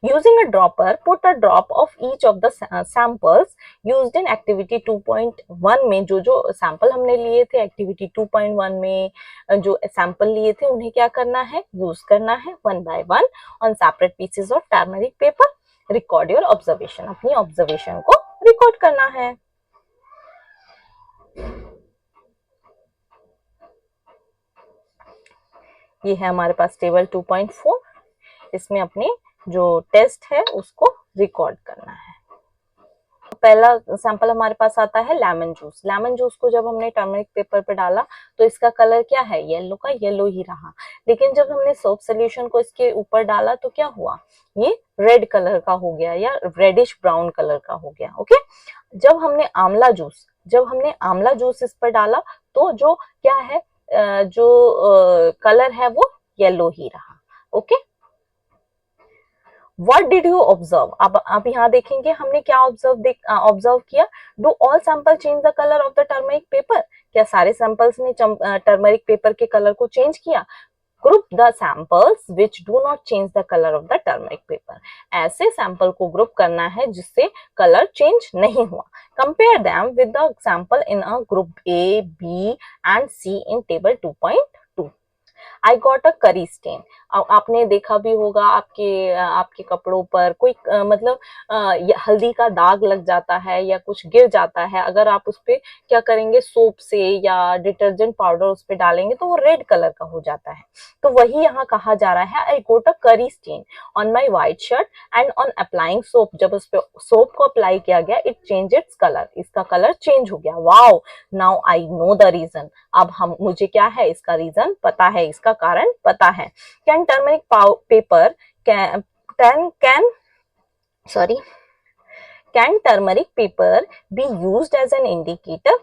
using a dropper, put a drop of each of the samples used in activity 2.1 में। जो जो सैंपल हमने लिए थे एक्टिविटी 2.1 में, जो सैंपल लिए थे उन्हें क्या करना है, यूज करना है one by one on separate pieces of turmeric paper. Record your observation, अपनी ऑब्जर्वेशन को रिकॉर्ड करना है। ये है हमारे पास टेबल 2.4, इसमें अपने जो टेस्ट है उसको रिकॉर्ड करना है। पहला सैंपल हमारे पास आता है लेमन जूस। लेमन जूस को जब हमने टर्मरिक पेपर पे डाला तो इसका कलर क्या है, येलो का येलो ही रहा। लेकिन जब हमने सोप सोल्यूशन को इसके ऊपर डाला तो क्या हुआ, ये रेड कलर का हो गया या रेडिश ब्राउन कलर का हो गया। ओके, जब हमने आंवला जूस इस पर डाला तो जो क्या है, जो कलर है वो येलो ही रहा। Okay, What did you observe? अब यहाँ देखेंगे हमने क्या ऑब्जर्व किया। Do all sample change the colour of the turmeric paper? क्या सारे सैंपल्स ने टर्मरिक पेपर के कलर को चेंज किया? Group the samples which do not change the colour of the turmeric paper. ऐसे सैंपल को ग्रुप करना है जिससे कलर चेंज नहीं हुआ। Compare them with the sample in a group A, B and C in table 2.2। I got a curry stand. आपने देखा भी होगा आपके कपड़ों पर कोई मतलब हल्दी का दाग लग जाता है या कुछ गिर जाता है, अगर आप उस पे क्या करेंगे, सोप से या डिटर्जेंट पाउडर उस पे डालेंगे तो वो रेड कलर का हो जाता है। तो वही यहाँ कहा जा रहा है, आई got a curry stain on my white shirt and on applying soap, जब उस पे सोप को अप्लाई किया गया इट चेंज इट्स कलर, इसका कलर चेंज हो गया। Wow, now I know the reason, अब हम मुझे क्या है इसका रीजन पता है, इसका कारण पता है। Can turmeric paper can sorry can turmeric paper be used as an indicator,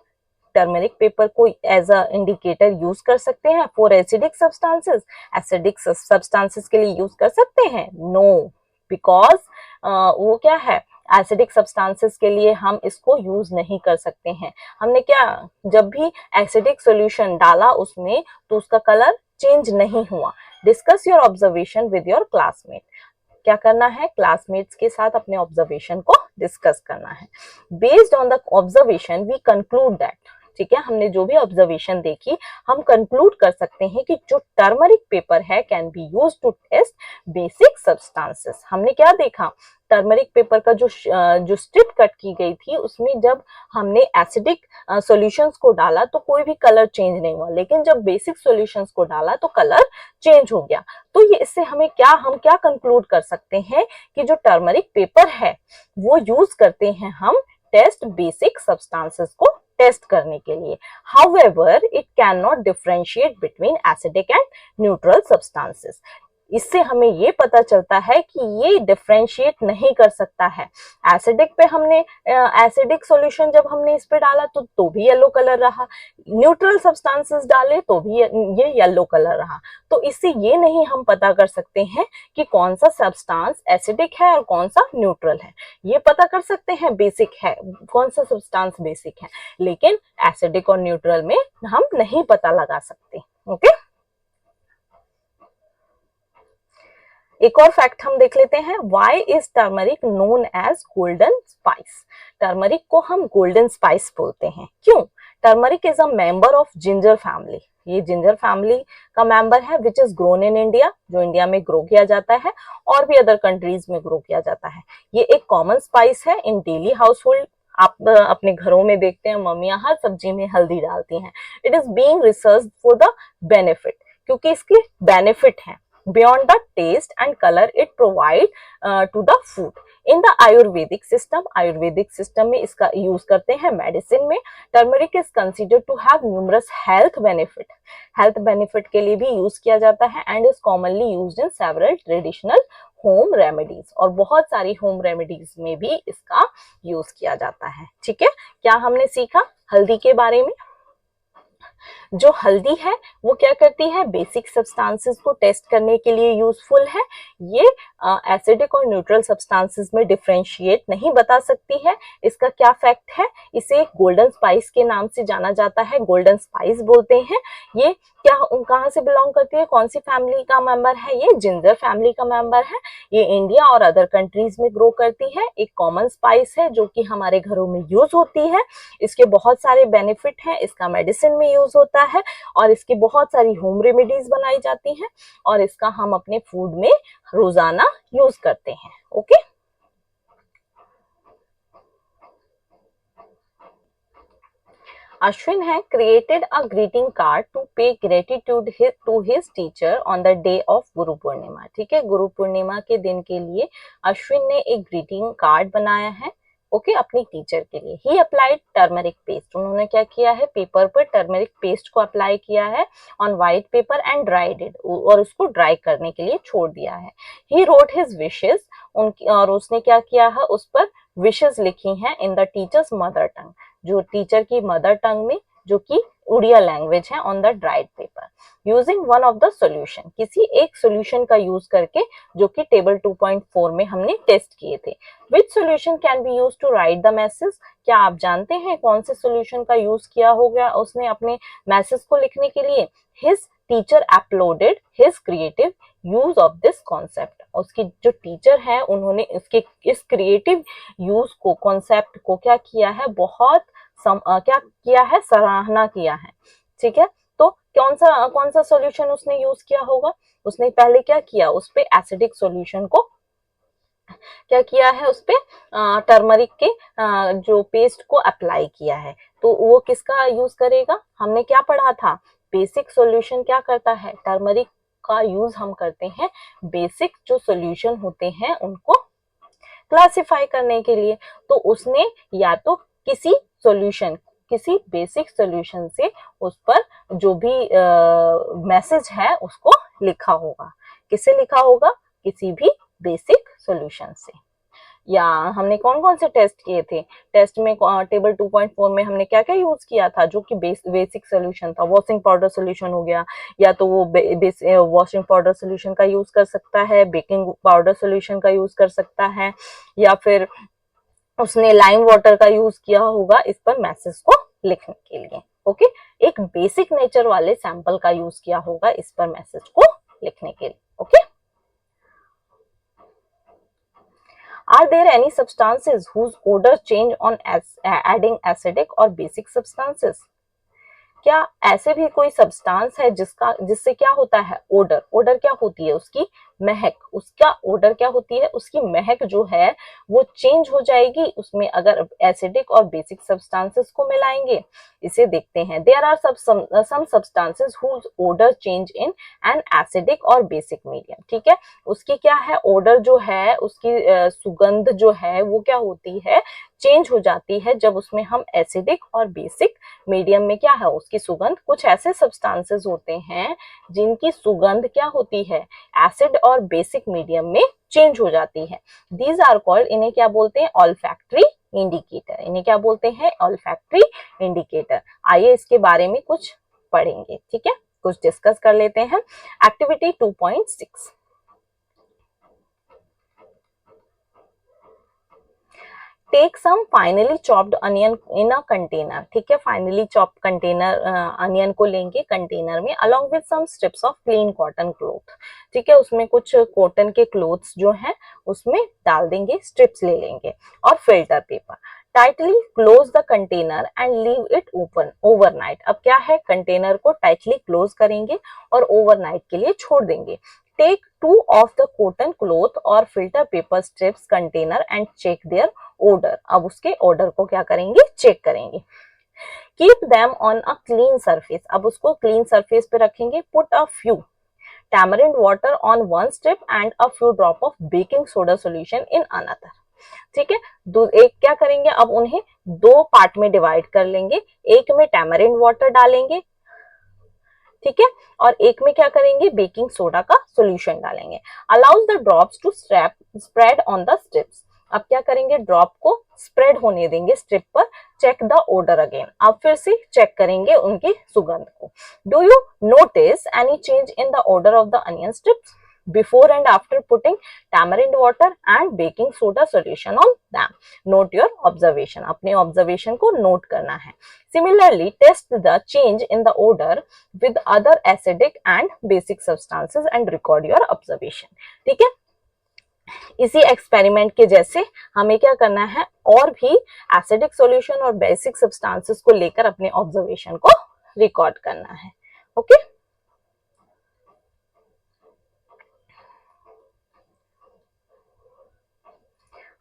turmeric paper को एज अ इंडिकेटर यूज कर सकते हैं for acidic substances, acidic substances के लिए यूज कर सकते हैं? नो, बिकॉज वो क्या है, एसिडिक सब्सटेंसेस के लिए हम इसको यूज नहीं कर सकते हैं। हमने क्या, जब भी एसिडिक सॉल्यूशन डाला उसमें तो उसका कलर चेंज नहीं हुआ। Discuss your observation with your classmate, क्या करना है, क्लासमेट्स के साथ अपने ऑब्जर्वेशन को डिस्कस करना है। Based on the observation we conclude that, ठीक है, हमने जो भी ऑब्जर्वेशन देखी हम कंक्लूड कर सकते हैं कि जो टर्मरिक पेपर है can be use to test basic substances. हमने क्या देखा, टर्मरिक पेपर का जो स्ट्रिप कट की गई थी उसमें जब हमने एसिडिक सॉल्यूशंस को डाला तो कोई भी कलर चेंज नहीं हुआ, लेकिन जब बेसिक सॉल्यूशंस को डाला तो कलर चेंज हो गया। तो ये इससे हम क्या कंक्लूड कर सकते हैं कि जो टर्मरिक पेपर है वो यूज करते हैं हम टेस्ट बेसिक सब्सटेंसेस को टेस्ट करने के लिए। However, it cannot differentiate between acidic and neutral substances. इससे हमें ये पता चलता है कि ये डिफरेंशिएट नहीं कर सकता है। एसिडिक पे हमने एसिडिक सॉल्यूशन जब हमने इस पे डाला तो भी येलो कलर रहा, न्यूट्रल सब्सटेंसेस डाले तो भी ये येलो कलर रहा। तो इससे ये नहीं हम पता कर सकते हैं कि कौन सा सब्सटेंस एसिडिक है और कौन सा न्यूट्रल है। ये पता कर सकते हैं बेसिक है, कौन सा सब्सटेंस बेसिक है, लेकिन एसिडिक और न्यूट्रल में हम नहीं पता लगा सकते। ओके, एक और फैक्ट हम देख लेते हैं, why is turmeric known as golden spice. Turmeric को हम गोल्डन स्पाइस बोलते हैं, क्यों? Turmeric is a member of ginger family, ये जिंजर फैमिली का मेंबर है which is grown in India, जो इंडिया में ग्रो किया जाता है और भी अदर कंट्रीज में ग्रो किया जाता है। ये एक कॉमन स्पाइस है इन डेली हाउस होल्ड, आप अपने घरों में देखते हैं मम्मियां हर सब्जी में हल्दी डालती हैं। It is being research for the benefit, क्योंकि इसके बेनिफिट हैं beyond the taste and color it provide to the food. In the Ayurvedic system में इसका यूज करते हैं मेडिसिन में। Turmeric is considered to have numerous health benefit के लिए भी यूज किया जाता है and is commonly used in several traditional home remedies, और बहुत सारी होम रेमेडीज में भी इसका यूज किया जाता है। ठीक है, क्या हमने सीखा हल्दी के बारे में? जो हल्दी है वो क्या करती है, बेसिक सब्सटेंसेस को टेस्ट करने के लिए यूजफुल है। ये एसिडिक और न्यूट्रल सब्सटेंसेस में डिफरेंशिएट नहीं बता सकती है। इसका क्या फैक्ट है, इसे गोल्डन स्पाइस के नाम से जाना जाता है, गोल्डन स्पाइस बोलते हैं। ये क्या कहाँ से बिलोंग करती है, कौन सी फैमिली का मेंबर है, ये जिंजर फैमिली का मेंबर है। ये इंडिया और अदर कंट्रीज में ग्रो करती है, एक कॉमन स्पाइस है जो कि हमारे घरों में यूज होती है। इसके बहुत सारे बेनिफिट हैं, इसका मेडिसिन में यूज होता है और इसकी बहुत सारी होम रेमेडीज बनाई जाती हैं और इसका हम अपने फूड में रोजाना यूज करते हैं। Okay, Ashwin had created a greeting card to pay gratitude to his teacher on the day of Guru Purnima. ठीक है, गुरु पूर्णिमा के दिन के लिए अश्विन ने एक ग्रीटिंग कार्ड बनाया है, ओके, अपनी टीचर के लिए। ही अप्लाइड टर्मरिक पेस्ट, उन्होंने क्या किया है, पेपर पर टर्मरिक पेस्ट को अप्लाई किया है on white paper and dried it, और उसको ड्राई करने के लिए छोड़ दिया है। ही रोट हिज विशेस, उनकी, और उसने क्या किया है, उस पर विशेस लिखी हैं in the teachers mother tongue, जो टीचर की मदर टंग में, जो कि उड़िया लैंग्वेज है, on the dried paper using one of the solution, किसी एक सॉल्यूशन का यूज करके, जो कि टेबल 2.4 में हमने टेस्ट किए थे। Which solution can be use to write the message, क्या आप जानते हैं कौन से सॉल्यूशन का यूज किया होगा उसने अपने मैसेज को लिखने के लिए? His teacher uploaded his creative use of this concept, उसकी जो टीचर है उन्होंने इसके इस क्रिएटिव यूज को, कॉन्सेप्ट को क्या किया है, बहुत क्या किया है, सराहना किया है। ठीक है, तो कौन सा सॉल्यूशन उसने यूज किया होगा? उसने पहले क्या किया, उस पे एसिडिक सॉल्यूशन को क्या किया है, उस पे टर्मरिक के जो पेस्ट को अप्लाई किया है। तो वो किसका यूज करेगा? हमने क्या पढ़ा था, बेसिक सॉल्यूशन क्या करता है, टर्मरिक का यूज हम करते हैं बेसिक जो सॉल्यूशन होते हैं उनको क्लासिफाई करने के लिए। तो उसने या तो किसी सॉल्यूशन, किसी बेसिक सॉल्यूशन से उस पर जो भी मैसेज है उसको लिखा होगा। किससे लिखा होगा? किसी भी बेसिक सॉल्यूशन से। या हमने कौन कौन से टेस्ट किए थे? टेस्ट में टेबल 2.4 में हमने क्या क्या यूज किया था जो कि बेसिक सोल्यूशन था? वॉशिंग पाउडर सोल्यूशन हो गया, या तो वो वॉशिंग पाउडर सोल्यूशन का यूज कर सकता है, बेकिंग पाउडर सोल्यूशन का यूज कर सकता है, या फिर उसने लाइम वाटर का यूज किया होगा इस पर मैसेज को लिखने के लिए। ओके, एक बेसिक नेचर वाले सैंपल का यूज किया होगा इस पर मैसेज को लिखने के लिए। Okay, are there any substances whose odor change on adding acidic or basic substances? क्या ऐसे भी कोई सब्सटेंस है जिससे क्या होता है, ओडर, ओडर क्या होती है, उसकी महक, उसका ओडर क्या होती है, उसकी महक जो है वो चेंज हो जाएगी उसमें अगर एसिडिक और बेसिक सब्सटेंसेस को मिलाएंगे? इसे देखते हैं। There are some substances whose odour change in an acidic और बेसिक मीडियम। ठीक है, उसकी क्या है, ओडर जो है, उसकी सुगंध जो है वो क्या होती है, चेंज हो जाती है जब उसमें हम एसिडिक और बेसिक मीडियम में क्या है उसकी सुगंध। कुछ ऐसे सब्सटेंसेस होते हैं जिनकी सुगंध क्या होती है, एसिड और बेसिक मीडियम में चेंज हो जाती है। दीज आर कॉल्ड, इन्हें क्या बोलते हैं, ऑल्फैक्टरी इंडिकेटर। इन्हें क्या बोलते हैं, ऑल्फैक्टरी इंडिकेटर। आइए इसके बारे में कुछ पढ़ेंगे। ठीक है, कुछ डिस्कस कर लेते हैं। Activity 2.6, take some finely chopped onion in a container. ठीक है, फाइनली चॉप्ड कंटेनर अनियन को लेंगे कंटेनर में, along with some strips of clean cotton cloth. ठीक है, उसमें कुछ कॉटन के क्लोथ्स जो हैं उसमें डाल देंगे, स्ट्रिप्स ले लेंगे, और filter paper. Tightly close the container and leave it open overnight. अब क्या है, कंटेनर को टाइटली क्लोज करेंगे और ओवरनाइट के लिए छोड़ देंगे। Take 2 of the cotton cloth or filter paper strips container and check their odor। अब उसके odor को क्या करेंगे, चेक करेंगे। Keep them on a clean surface। अब उसको clean surface पे रखेंगे। Put a few tamarind water on one strip and a few drop of baking soda solution in another। ठीक है, एक क्या करेंगे, अब उन्हें दो पार्ट में डिवाइड कर लेंगे। एक में टैमरिंड वाटर डालेंगे, ठीक है, और एक में क्या करेंगे, बेकिंग सोडा का सॉल्यूशन डालेंगे। Allows the drops to spread on the strips. अब क्या करेंगे, ड्रॉप को स्प्रेड होने देंगे स्ट्रिप पर। Check the odour again. अब फिर से चेक करेंगे उनकी सुगंध को। Do you notice any change in the odour of the onion strips before and after putting tamarind water and baking soda solution on them? Note your observation। अपने observation को note करना है। Similarly, test the change in the odor with other acidic and basic substances and record your observation। ठीक है, इसी experiment के जैसे हमें क्या करना है, और भी एसिडिक सॉल्यूशन और बेसिक सब्सटेंसेस को लेकर अपने ऑब्जर्वेशन को रिकॉर्ड करना है। ओके,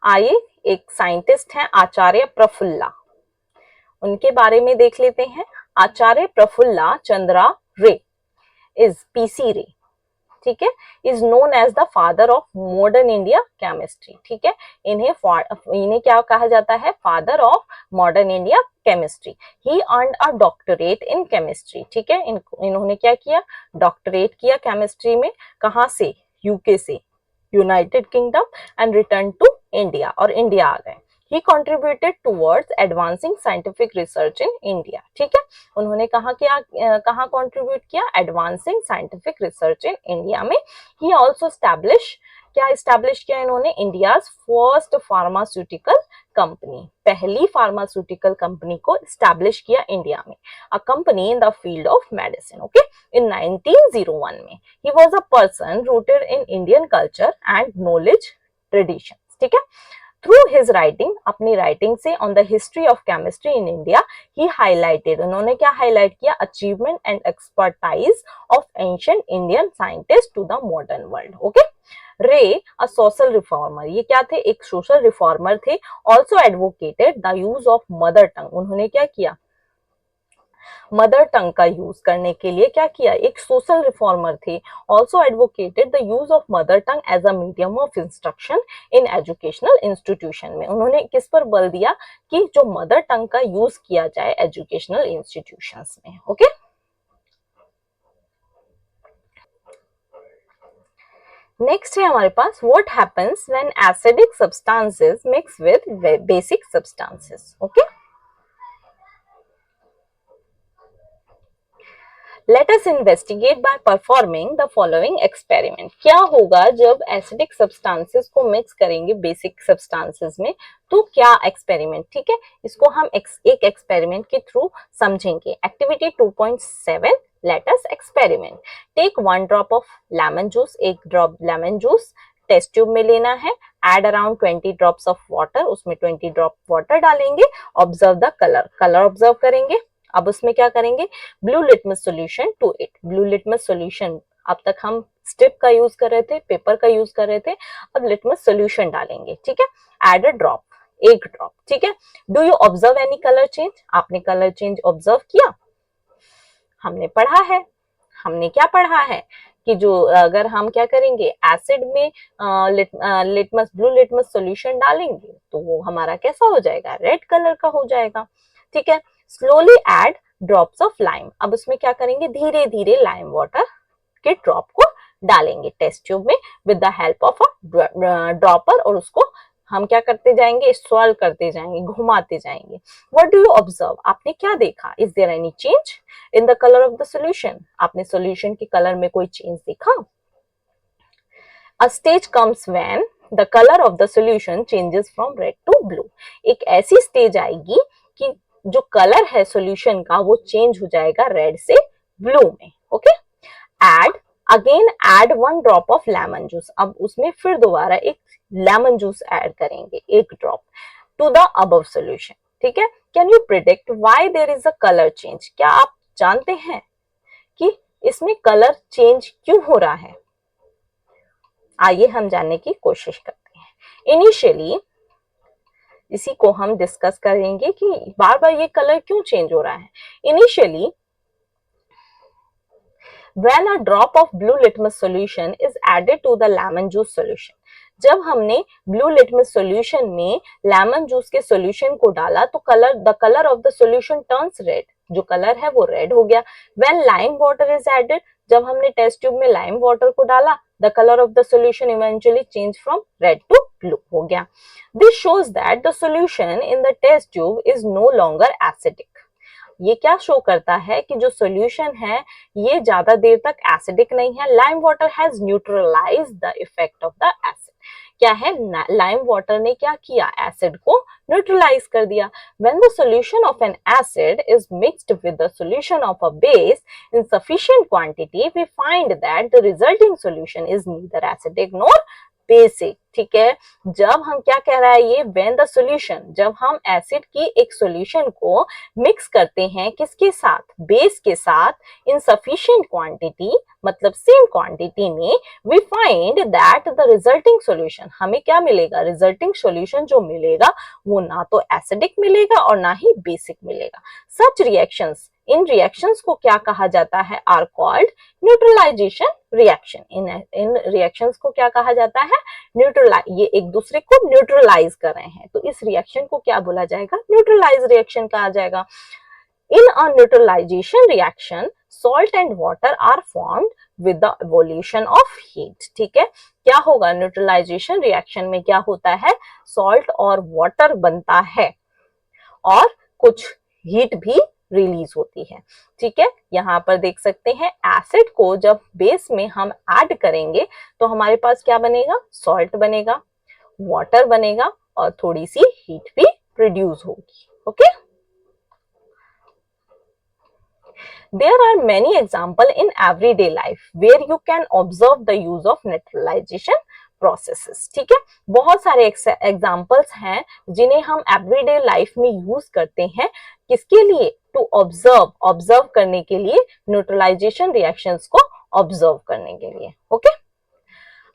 आइए, एक साइंटिस्ट हैं आचार्य प्रफुल्ला, उनके बारे में देख लेते हैं। आचार्य प्रफुल्ला चंद्रा रे इज पीसी रे, ठीक है, is known as the father of modern India chemistry. ठीक है, इन्हें क्या कहा जाता है, father of modern India chemistry. He earned a doctorate in chemistry. ठीक है, इन्होंने क्या किया, डॉक्टरेट किया केमिस्ट्री में। कहाँ से, यूके से, United Kingdom, and return to India, और इंडिया आ गए। He contributed towards advancing scientific research in India। ठीक है, उन्होंने कहाँ कंट्रीब्यूट किया, advancing scientific research in India में। He also क्या इस्टेब्लिश किया इन्होंने, इंडियाज फर्स्ट फार्मास्यूटिकल कंपनी, पहली फार्मास्यूटिकल कंपनी को इस्टेब्लिश किया इंडिया में, a company in the field of medicine. Okay, in 1901 में। He was a person rooted in Indian culture and knowledge traditions। ठीक है, थ्रू हिज राइटिंग, अपनी writing से on the history of chemistry in India, he highlighted, उन्होंने क्या highlight किया, achievement and expertise of ancient Indian scientist to the modern world. Okay. Ray a social reformer, ये क्या थे, एक सोशल रिफॉर्मर थे. Also advocated the use of mother tongue, उन्होंने क्या किया, मदर टंग का यूज करने के लिए क्या किया, एक सोशल रिफॉर्मर थे. Also advocated the use of mother tongue as a medium of instruction in educational institution में, उन्होंने किस पर बल दिया कि जो मदर टंग का यूज किया जाए एजुकेशनल इंस्टीट्यूशंस में. ओके. नेक्स्ट है हमारे पास, what happens when acidic substances mix with basic substances. Okay. Let us investigate by performing the following experiment. क्या होगा जब एसिडिक सब्सटेंसेस को मिक्स करेंगे बेसिक सब्सटेंसेस में, तो क्या एक्सपेरिमेंट. ठीक है, इसको हम एक एक्सपेरिमेंट के थ्रू समझेंगे. Activity 2.7, let us experiment. Take 1 drop of lemon juice, एक drop lemon juice test tube में लेना है. Add around 20 drops of water, उसमें 20 ड्रॉप वाटर डालेंगे. Observe the colour, colour observe करेंगे. अब उसमें क्या करेंगे, blue litmus solution to it. Blue litmus solution, अब तक हम स्ट्रिप का यूज कर रहे थे, पेपर का यूज कर रहे थे, अब लिटमस सॉल्यूशन डालेंगे. ठीक है. एड अ ड्रॉप, एक ड्रॉप. ठीक है. Do you observe any colour change, आपने कलर चेंज ऑब्जर्व किया, हमने पढ़ा है. हमने क्या पढ़ा है कि जो अगर हम क्या करेंगे, एसिड में लिटमस ब्लू लिटमस सॉल्यूशन डालेंगे तो वो हमारा कैसा हो जाएगा, रेड कलर का हो जाएगा. ठीक है. Slowly add drops of lime, अब उसमें क्या करेंगे, धीरे धीरे लाइम वाटर के ड्रॉप को डालेंगे टेस्ट ट्यूब में with the help of a dropper, और उसको हम क्या करते जाएंगे, स्वर्ल करते जाएंगे, घुमाते जाएंगे. व्हाट डू यू ऑब्जर्व, आपने क्या देखा, is there any change in the colour of the solution, आपने सॉल्यूशन के कलर में कोई चेंज देखा. A stage comes when the colour of the solution changes from red to blue, एक ऐसी स्टेज आएगी कि जो कलर है सॉल्यूशन का वो चेंज हो जाएगा रेड से ब्लू में. Okay. Add again add 1 drop of lemon juice, अब उसमें फिर दोबारा एक लेमन जूस ऐड करेंगे, एक drop, to the above solution. ठीक है. Can you predict why there is a colour change, क्या आप जानते हैं कि इसमें कलर चेंज क्यों हो रहा है. आइए हम जानने की कोशिश करते हैं. इनिशियली इसी को हम डिस्कस करेंगे कि बार बार ये कलर क्यों चेंज हो रहा है. Initially when a drop of blue litmus solution is added to the lemon juice solution, जब हमने ब्लू लिटमस सॉल्यूशन में लेमन जूस के सॉल्यूशन को डाला तो the colour of the solution turns red, जो कलर है वो रेड हो गया. When lime water is added, जब हमने टेस्ट ट्यूब में लाइम वाटर को डाला, the colour of the solution eventually change from red to blue हो गया. This shows that the solution in the test tube is no longer acidic. ये क्या show करता है कि जो सॉल्यूशन है ये ज्यादा देर तक एसिडिक नहीं है. Lime water has neutralised the effect of the acid, क्या है, लाइम वाटर ने क्या किया, एसिड को न्यूट्रलाइज कर दिया. When the solution of an acid is mixed with the solution of a base in sufficient quantity, we find that the resulting solution is neither acidic nor basic. ठीक है. जब हम क्या कह रहा है ये, व्हेन द सॉल्यूशन, जब हम एसिड की एक सॉल्यूशन को मिक्स करते हैं किसके साथ, बेस के साथ, इन सफिशिएंट क्वांटिटी, मतलब सेम क्वांटिटी में, we find that the resulting solution, हमें क्या मिलेगा, रिजल्टिंग सॉल्यूशन जो मिलेगा वो ना तो एसिडिक मिलेगा और ना ही बेसिक मिलेगा. सच रिएक्शंस, इन रिएक्शंस को क्या कहा जाता है, आर कॉल्ड न्यूट्रलाइजेशन रिएक्शन. इन रिएक्शंस को क्या कहा जाता है, न्यूट्रलाइज, ये एक दूसरे को न्यूट्रलाइज कर रहे हैं तो इस रिएक्शन को क्या बोला जाएगा, न्यूट्रलाइज रिएक्शन कहा जाएगा. In a neutralization reaction salt and water are formed with the evolution of heat. ठीक है. क्या होगा, न्यूट्रलाइजेशन रिएक्शन में क्या होता है, सॉल्ट और वाटर बनता है और कुछ हीट भी रिलीज होती है. ठीक है. यहाँ पर देख सकते हैं एसिड को जब बेस में हम ऐड करेंगे तो हमारे पास क्या बनेगा, सॉल्ट बनेगा, वाटर बनेगा और थोड़ी सी हीट भी प्रोड्यूस होगी. Okay. There are many examples in everyday life where you can observe the use of neutralization processes. ठीक है, बहुत सारे एग्जांपल्स हैं जिन्हें हम एवरीडे लाइफ में यूज करते हैं, किसके लिए? टू ऑब्जर्व करने के लिए, न्यूट्रलाइजेशन रिएक्शंस को ऑब्जर्व करने के लिए। ओके,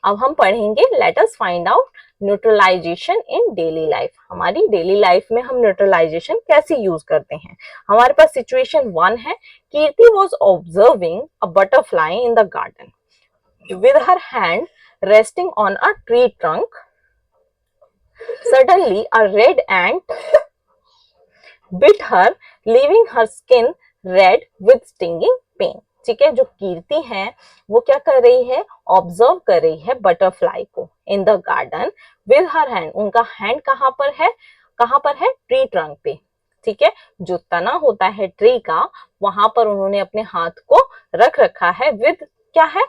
अब हम पढ़ेंगे let us find out neutralization in daily life. हमारी डेली लाइफ में हम न्यूट्रलाइजेशन कैसे यूज करते हैं। हमारे पास सिचुएशन 1 है, Kirti was observing a butterfly in the garden with her hand resting on a tree trunk. Suddenly, a red ant bit her, leaving her skin red with stinging pain. ठीक है, जो कीर्ति है वो क्या कर रही है? ऑब्जर्व कर रही है बटरफ्लाई को इन the garden with her hand. उनका हैंड कहाँ पर है? कहाँ पर है? ट्री ट्रंक पे। ठीक है, जो तना होता है ट्री का, वहां पर उन्होंने अपने हाथ को रख रखा है विद क्या है?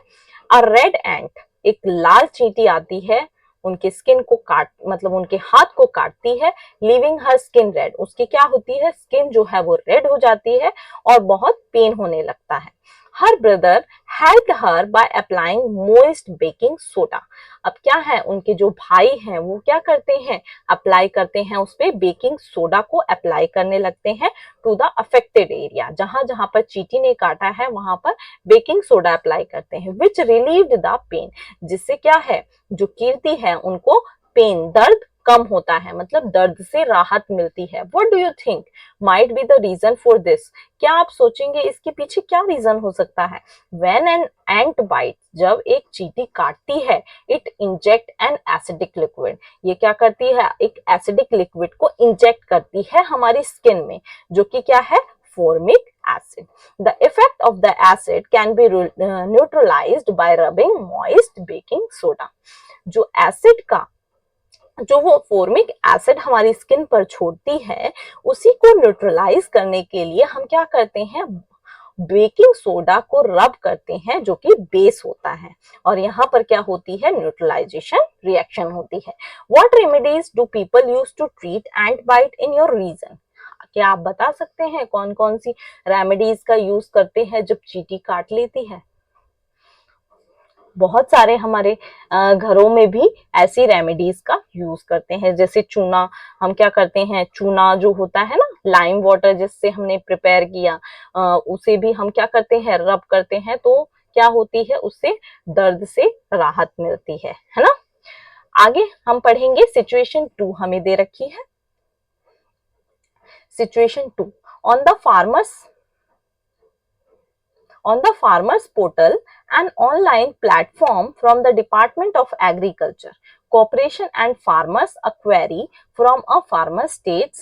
अ रेड एंट, एक लाल चींटी आती है, उनके स्किन को काट मतलब उनके हाथ को काटती है, लीविंग हर स्किन रेड, उसकी क्या होती है? स्किन जो है वो रेड हो जाती है और बहुत पेन होने लगता है। Her brother helped her by applying moist baking soda. अब क्या है, उनके जो भाई हैं वो क्या करते हैं? अप्लाई करते हैं उस पे बेकिंग सोडा को अप्लाई करने लगते हैं टू द अफेक्टेड एरिया। जहां जहां पर चींटी ने काटा है वहां पर बेकिंग सोडा अप्लाई करते हैं, विच रिलीव्ड द पेन, जिससे क्या है, जो कीर्ति है उनको पेन, दर्द कम होता है, मतलब दर्द से राहत मिलती है। What do you think might be the reason for this? क्या आप सोचेंगे इसके पीछे क्या रीजन हो सकता है? व्हेन एन एंट बाइट, जब एक चींटी काटती है, it inject an acidic liquid, ये क्या करती है? एक एसिडिक लिक्विड को इंजेक्ट करती है हमारी स्किन में, जो कि क्या है? formic acid. The effect of the acid can be neutralized by rubbing moist baking soda. जो एसिड का जो वो फॉर्मिक एसिड हमारी स्किन पर छोड़ती है, उसी को न्यूट्रलाइज करने के लिए हम क्या करते हैं? बेकिंग सोडा को रब करते हैं, जो कि बेस होता है, और यहाँ पर क्या होती है? न्यूट्रलाइजेशन रिएक्शन होती है। What remedies do people use to treat ant bite in your region? क्या आप बता सकते हैं कौन कौन सी रेमेडीज का यूज करते हैं जब चींटी काट लेती है? बहुत सारे हमारे घरों में भी ऐसी रेमेडीज का यूज करते हैं, जैसे चूना। हम क्या करते हैं? चूना जो होता है ना, लाइम वाटर जिससे हमने प्रिपेयर किया, उसे भी हम क्या करते हैं? रब करते हैं, तो क्या होती है? उससे दर्द से राहत मिलती है ना। आगे हम पढ़ेंगे सिचुएशन 2 हमें दे रखी है। Situation 2. On the farmers portal, an online platform from the Department of Agriculture, Cooperation and Farmers, a query from a farmer states,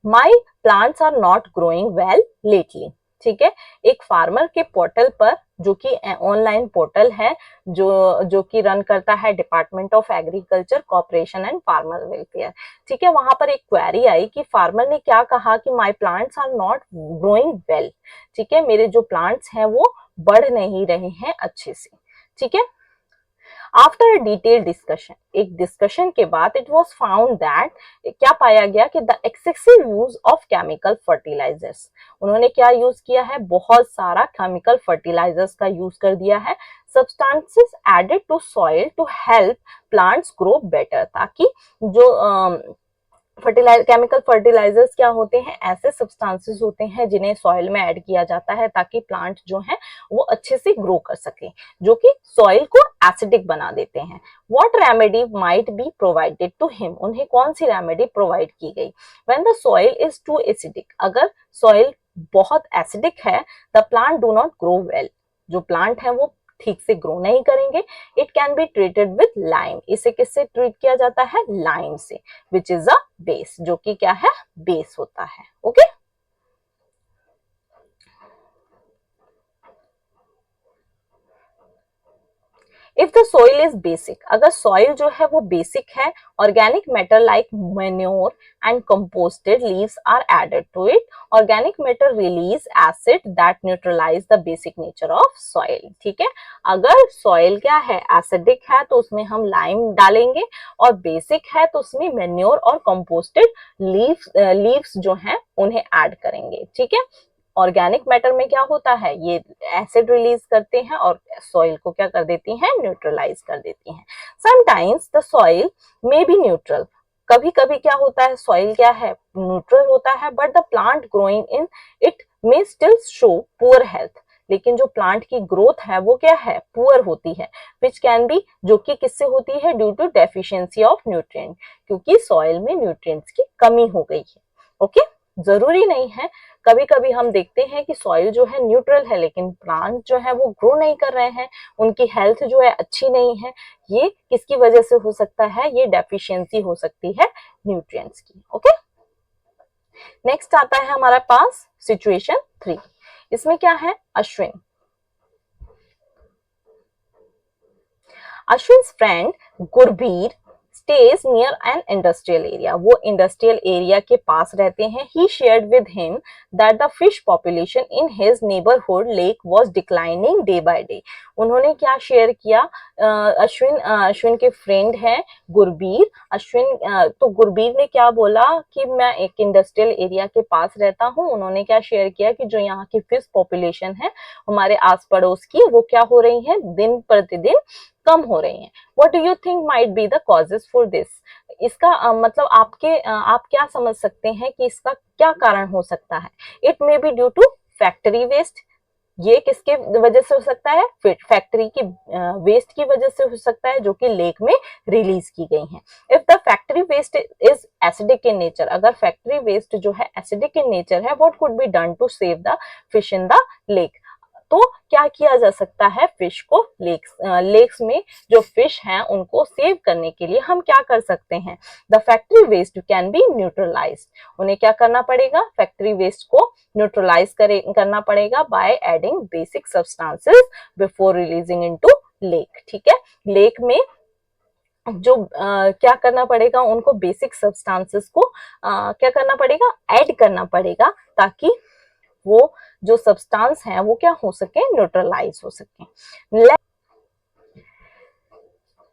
My plants are not growing well lately. ठीक है, एक फार्मर के portal पर, जो कि online portal है, जो कि रन करता है department of agriculture, corporation and farmer welfare. ठीक है, वहां पर एक क्वेरी आई कि फार्मर ने क्या कहा कि my plants are not growing well. ठीक है, मेरे जो प्लांट्स हैं वो बढ़ नहीं रहे हैं अच्छे से। ठीक है, आफ्टर अ डिटेल डिस्कशन, एक डिस्कशन के बाद, इट वॉज फाउंड दैट, क्या पाया गया कि the excessive use of chemical fertilisers, उन्होंने क्या यूज किया है? बहुत सारा केमिकल फर्टिलाइजर्स का यूज कर दिया है। Substances added to soil to help plants grow better, ताकि जो केमिकल फर्टिलाइजर्स क्या होते हैं? ऐसे सब्सटेंसेस होते हैं जिन्हें सॉइल में ऐड किया जाता है ताकि प्लांट जो है वो अच्छे से ग्रो कर सके, जो कि सॉइल को एसिडिक बना देते हैं। What remedy might be provided to him? उन्हें कौन सी रेमेडी प्रोवाइड की गई? When the soil is too acidic, अगर सॉइल बहुत एसिडिक है, the plant do not grow well, जो प्लांट है वो ठीक से ग्रो नहीं करेंगे। It can be treated with lime, इसे किससे ट्रीट किया जाता है? लाइम से, विच इज अ बेस, जो कि क्या है? बेस होता है। Okay, if the soil is basic, अगर सॉइल जो है वो बेसिक है, organic matter like manure and composted leaves are added to it, organic matter release acid that neutralize the basic nature of soil. ठीक है, अगर सॉइल क्या है? एसिडिक है, तो उसमें हम लाइम डालेंगे, और बेसिक है तो उसमें मैन्योर और कंपोस्टेड लीव्स जो हैं उन्हें ऐड करेंगे। ठीक है, ऑर्गेनिक मैटर में क्या होता है, ये एसिड रिलीज करते हैं और सॉइल को क्या कर देती हैं, न्यूट्रलाइज कर देती हैं। Sometimes the soil may be neutral, कभी कभी क्या होता है, सॉइल क्या है, न्यूट्रल होता है, but the plant growing in it may still show poor health, लेकिन जो प्लांट की ग्रोथ है वो क्या है, पुअर होती है, विच कैन बी, जो कि किससे होती है, due to deficiency of nutrient, क्योंकि सॉइल में न्यूट्रिएंट्स की कमी हो गई है। ओके, जरूरी नहीं है, कभी कभी हम देखते हैं कि सॉइल जो है न्यूट्रल है लेकिन प्लांट जो है वो ग्रो नहीं कर रहे हैं, उनकी हेल्थ जो है अच्छी नहीं है, ये किसकी वजह से हो सकता है, ये डेफिशिएंसी हो सकती है न्यूट्रिएंट्स की। ओके, नेक्स्ट आता है हमारे पास सिचुएशन 3, इसमें क्या है, Ashwin, Ashwin's friend Gurbir stays near an industrial area, वो इंडस्ट्रियल एरिया के पास रहते हैं। He shared with him that the fish population in his neighborhood lake was declining day by day. उन्होंने क्या शेयर किया, अश्विन के फ्रेंड है गुरबीर, तो गुरबीर ने क्या बोला कि मैं एक इंडस्ट्रियल एरिया के पास रहता हूँ, उन्होंने क्या शेयर किया कि जो यहाँ की फिश पॉपुलेशन है हमारे आस पड़ोस की, वो क्या हो रही है, दिन प्रतिदिन कम हो रही हैं। What do you think might be the causes for this? इसका मतलब आप क्या समझ सकते हैं कि इसका क्या कारण हो सकता है? It may be due to factory waste. ये किसके वजह से हो सकता है, फैक्ट्री की वेस्ट की वजह से हो सकता है, जो कि लेक में रिलीज की गई हैं। If the factory waste is acidic in nature, अगर फैक्ट्री वेस्ट जो है एसिडिक इन नेचर है, what could be done to save the fish in the lake, तो क्या किया जा सकता है, फिश को लेक्स में जो फिश हैं उनको सेव करने के लिए हम क्या कर सकते हैं, the factory waste can be neutralised, उन्हें क्या करना पड़ेगा, फैक्ट्री वेस्ट को न्यूट्रलाइज करना पड़ेगा by adding basic substances before releasing into lake. ठीक है, लेक में जो क्या करना पड़ेगा, उनको बेसिक सब्सटेंसेस को क्या करना पड़ेगा, ऐड करना पड़ेगा, ताकि वो जो सब्सटेंस है वो क्या हो सके, न्यूट्रलाइज हो सके।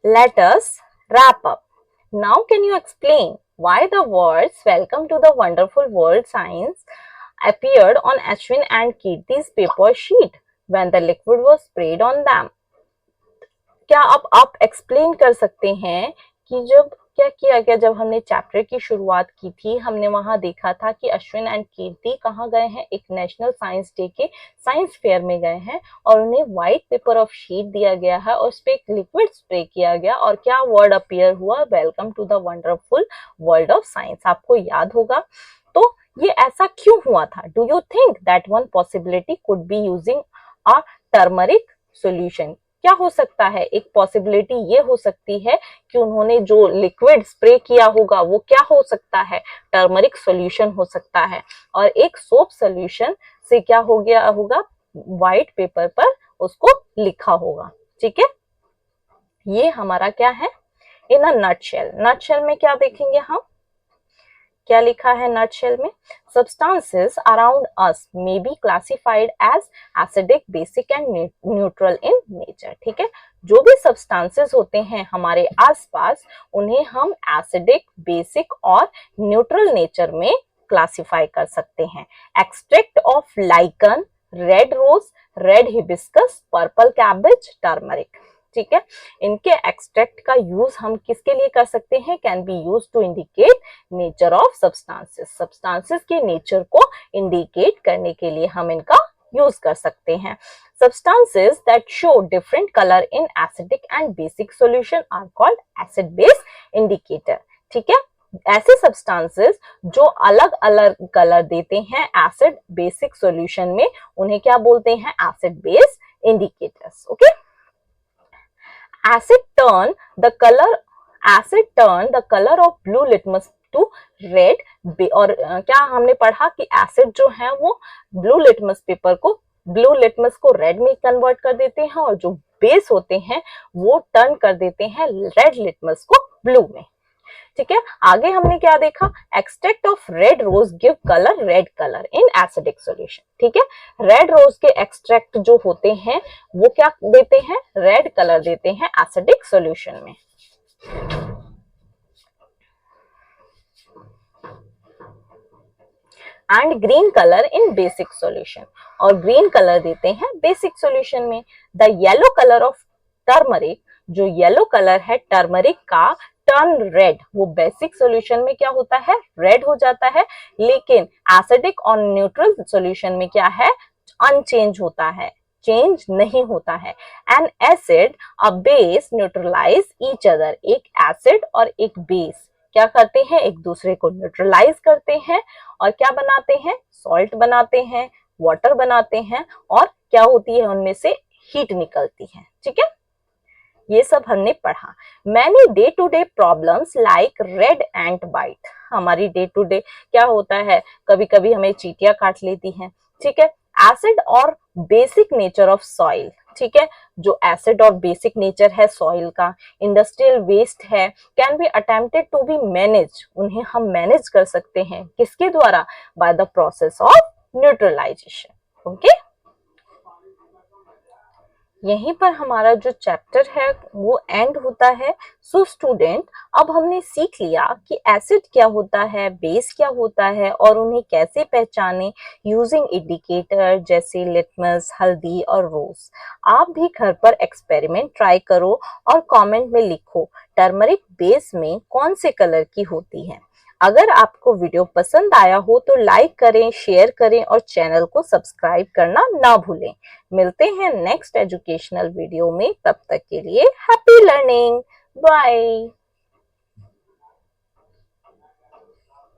Let us wrap up. Now can you explain why the words welcome to the wonderful world science appeared on Ashwin and Kirti's paper sheet when the liquid was sprayed on them? क्या आप explain कर सकते हैं कि जब क्या किया गया, जब हमने चैप्टर की शुरुआत की थी, हमने वहां देखा था कि अश्विन एंड कीर्ति कहाँ गए हैं, एक नेशनल साइंस डे के साइंस फेयर में गए हैं और उन्हें व्हाइट पेपर ऑफ शीट दिया गया है और उस पर एक लिक्विड स्प्रे किया गया और क्या वर्ड अपीयर हुआ, welcome to the wonderful world of science. आपको याद होगा, तो ये ऐसा क्यों हुआ था? Do you think that one possibility could be using a turmeric solution? क्या हो सकता है, एक पॉसिबिलिटी ये हो सकती है कि उन्होंने जो लिक्विड स्प्रे किया होगा वो क्या हो सकता है, टर्मरिक सॉल्यूशन हो सकता है, और एक सोप सॉल्यूशन से क्या हो गया होगा, व्हाइट पेपर पर उसको लिखा होगा। ठीक है, ये हमारा क्या है, इन अ नटशेल। नटशेल में क्या देखेंगे हम, क्या लिखा है नटशेल में, substances around us may be classified as acidic, basic and neutral in nature। ठीक है, जो भी substances होते हैं हमारे आसपास उन्हें हम एसिडिक, बेसिक और न्यूट्रल नेचर में क्लासिफाई कर सकते हैं। Extract of lichen, red rose, red hibiscus, purple cabbage, turmeric. ठीक है, इनके एक्सट्रैक्ट का यूज हम किसके लिए कर सकते हैं, can be use to indicate nature of substances, substances के नेचर को इंडिकेट करने के लिए हम इनका यूज कर सकते हैं। Substances that show different color in acidic and basic solution are called acid base indicator। ठीक है, ऐसे सब्सटेंसेस जो अलग अलग कलर देते हैं एसिड बेसिक सॉल्यूशन में, उन्हें क्या बोलते हैं, acid base indicators. Okay, acid turn the color of blue litmus to red, और क्या हमने पढ़ा कि एसिड जो है वो ब्लू लिटमस को रेड में कन्वर्ट कर देते हैं और जो बेस होते हैं वो टर्न कर देते हैं रेड लिटमस को ब्लू में। ठीक है, आगे हमने क्या देखा, extract of red rose give colour red colour in acidic solution. ठीक है, रेड रोज के एक्सट्रैक्ट जो होते हैं वो क्या देते हैं, रेड कलर देते हैं एसिडिक सॉल्यूशन में। And green colour in basic solution, और ग्रीन कलर देते हैं बेसिक सॉल्यूशन में। The yellow colour of turmeric, जो येलो कलर है टर्मरिक का, टर्न रेड, वो बेसिक सॉल्यूशन में क्या होता है, रेड हो जाता है, लेकिन एसिडिक और न्यूट्रल सॉल्यूशन में क्या है, अनचेंज होता है, चेंज नहीं होता है। An acid a base neutralise each other, एक एसिड और एक बेस क्या करते हैं, एक दूसरे को न्यूट्रलाइज करते हैं और क्या बनाते हैं, सॉल्ट बनाते हैं, वाटर बनाते हैं, और क्या होती है उनमें से, हीट निकलती है। ठीक है, ये सब हमने पढ़ा। Many day to day problems like red ant bite, हमारी डे टू डे क्या होता है, कभी कभी हमें चींटियां काट लेती हैं। ठीक है, एसिड और बेसिक नेचर ऑफ सॉइल, ठीक है, जो एसिड और बेसिक नेचर है सॉइल का, इंडस्ट्रियल वेस्ट है, can be attempted to be manage, उन्हें हम मैनेज कर सकते हैं, किसके द्वारा, by the process of neutralisation. Okay, यहीं पर हमारा जो चैप्टर है वो एंड होता है। सो स्टूडेंट, अब हमने सीख लिया कि एसिड क्या होता है, बेस क्या होता है, और उन्हें कैसे पहचाने यूजिंग इंडिकेटर जैसे लिटमस, हल्दी और रोज। आप भी घर पर एक्सपेरिमेंट ट्राई करो और कमेंट में लिखो टर्मरिक बेस में कौन से कलर की होती है। अगर आपको वीडियो पसंद आया हो तो लाइक करें, शेयर करें और चैनल को सब्सक्राइब करना ना भूलें। मिलते हैं नेक्स्ट एजुकेशनल वीडियो में, तब तक के लिए हैप्पी लर्निंग, बाय।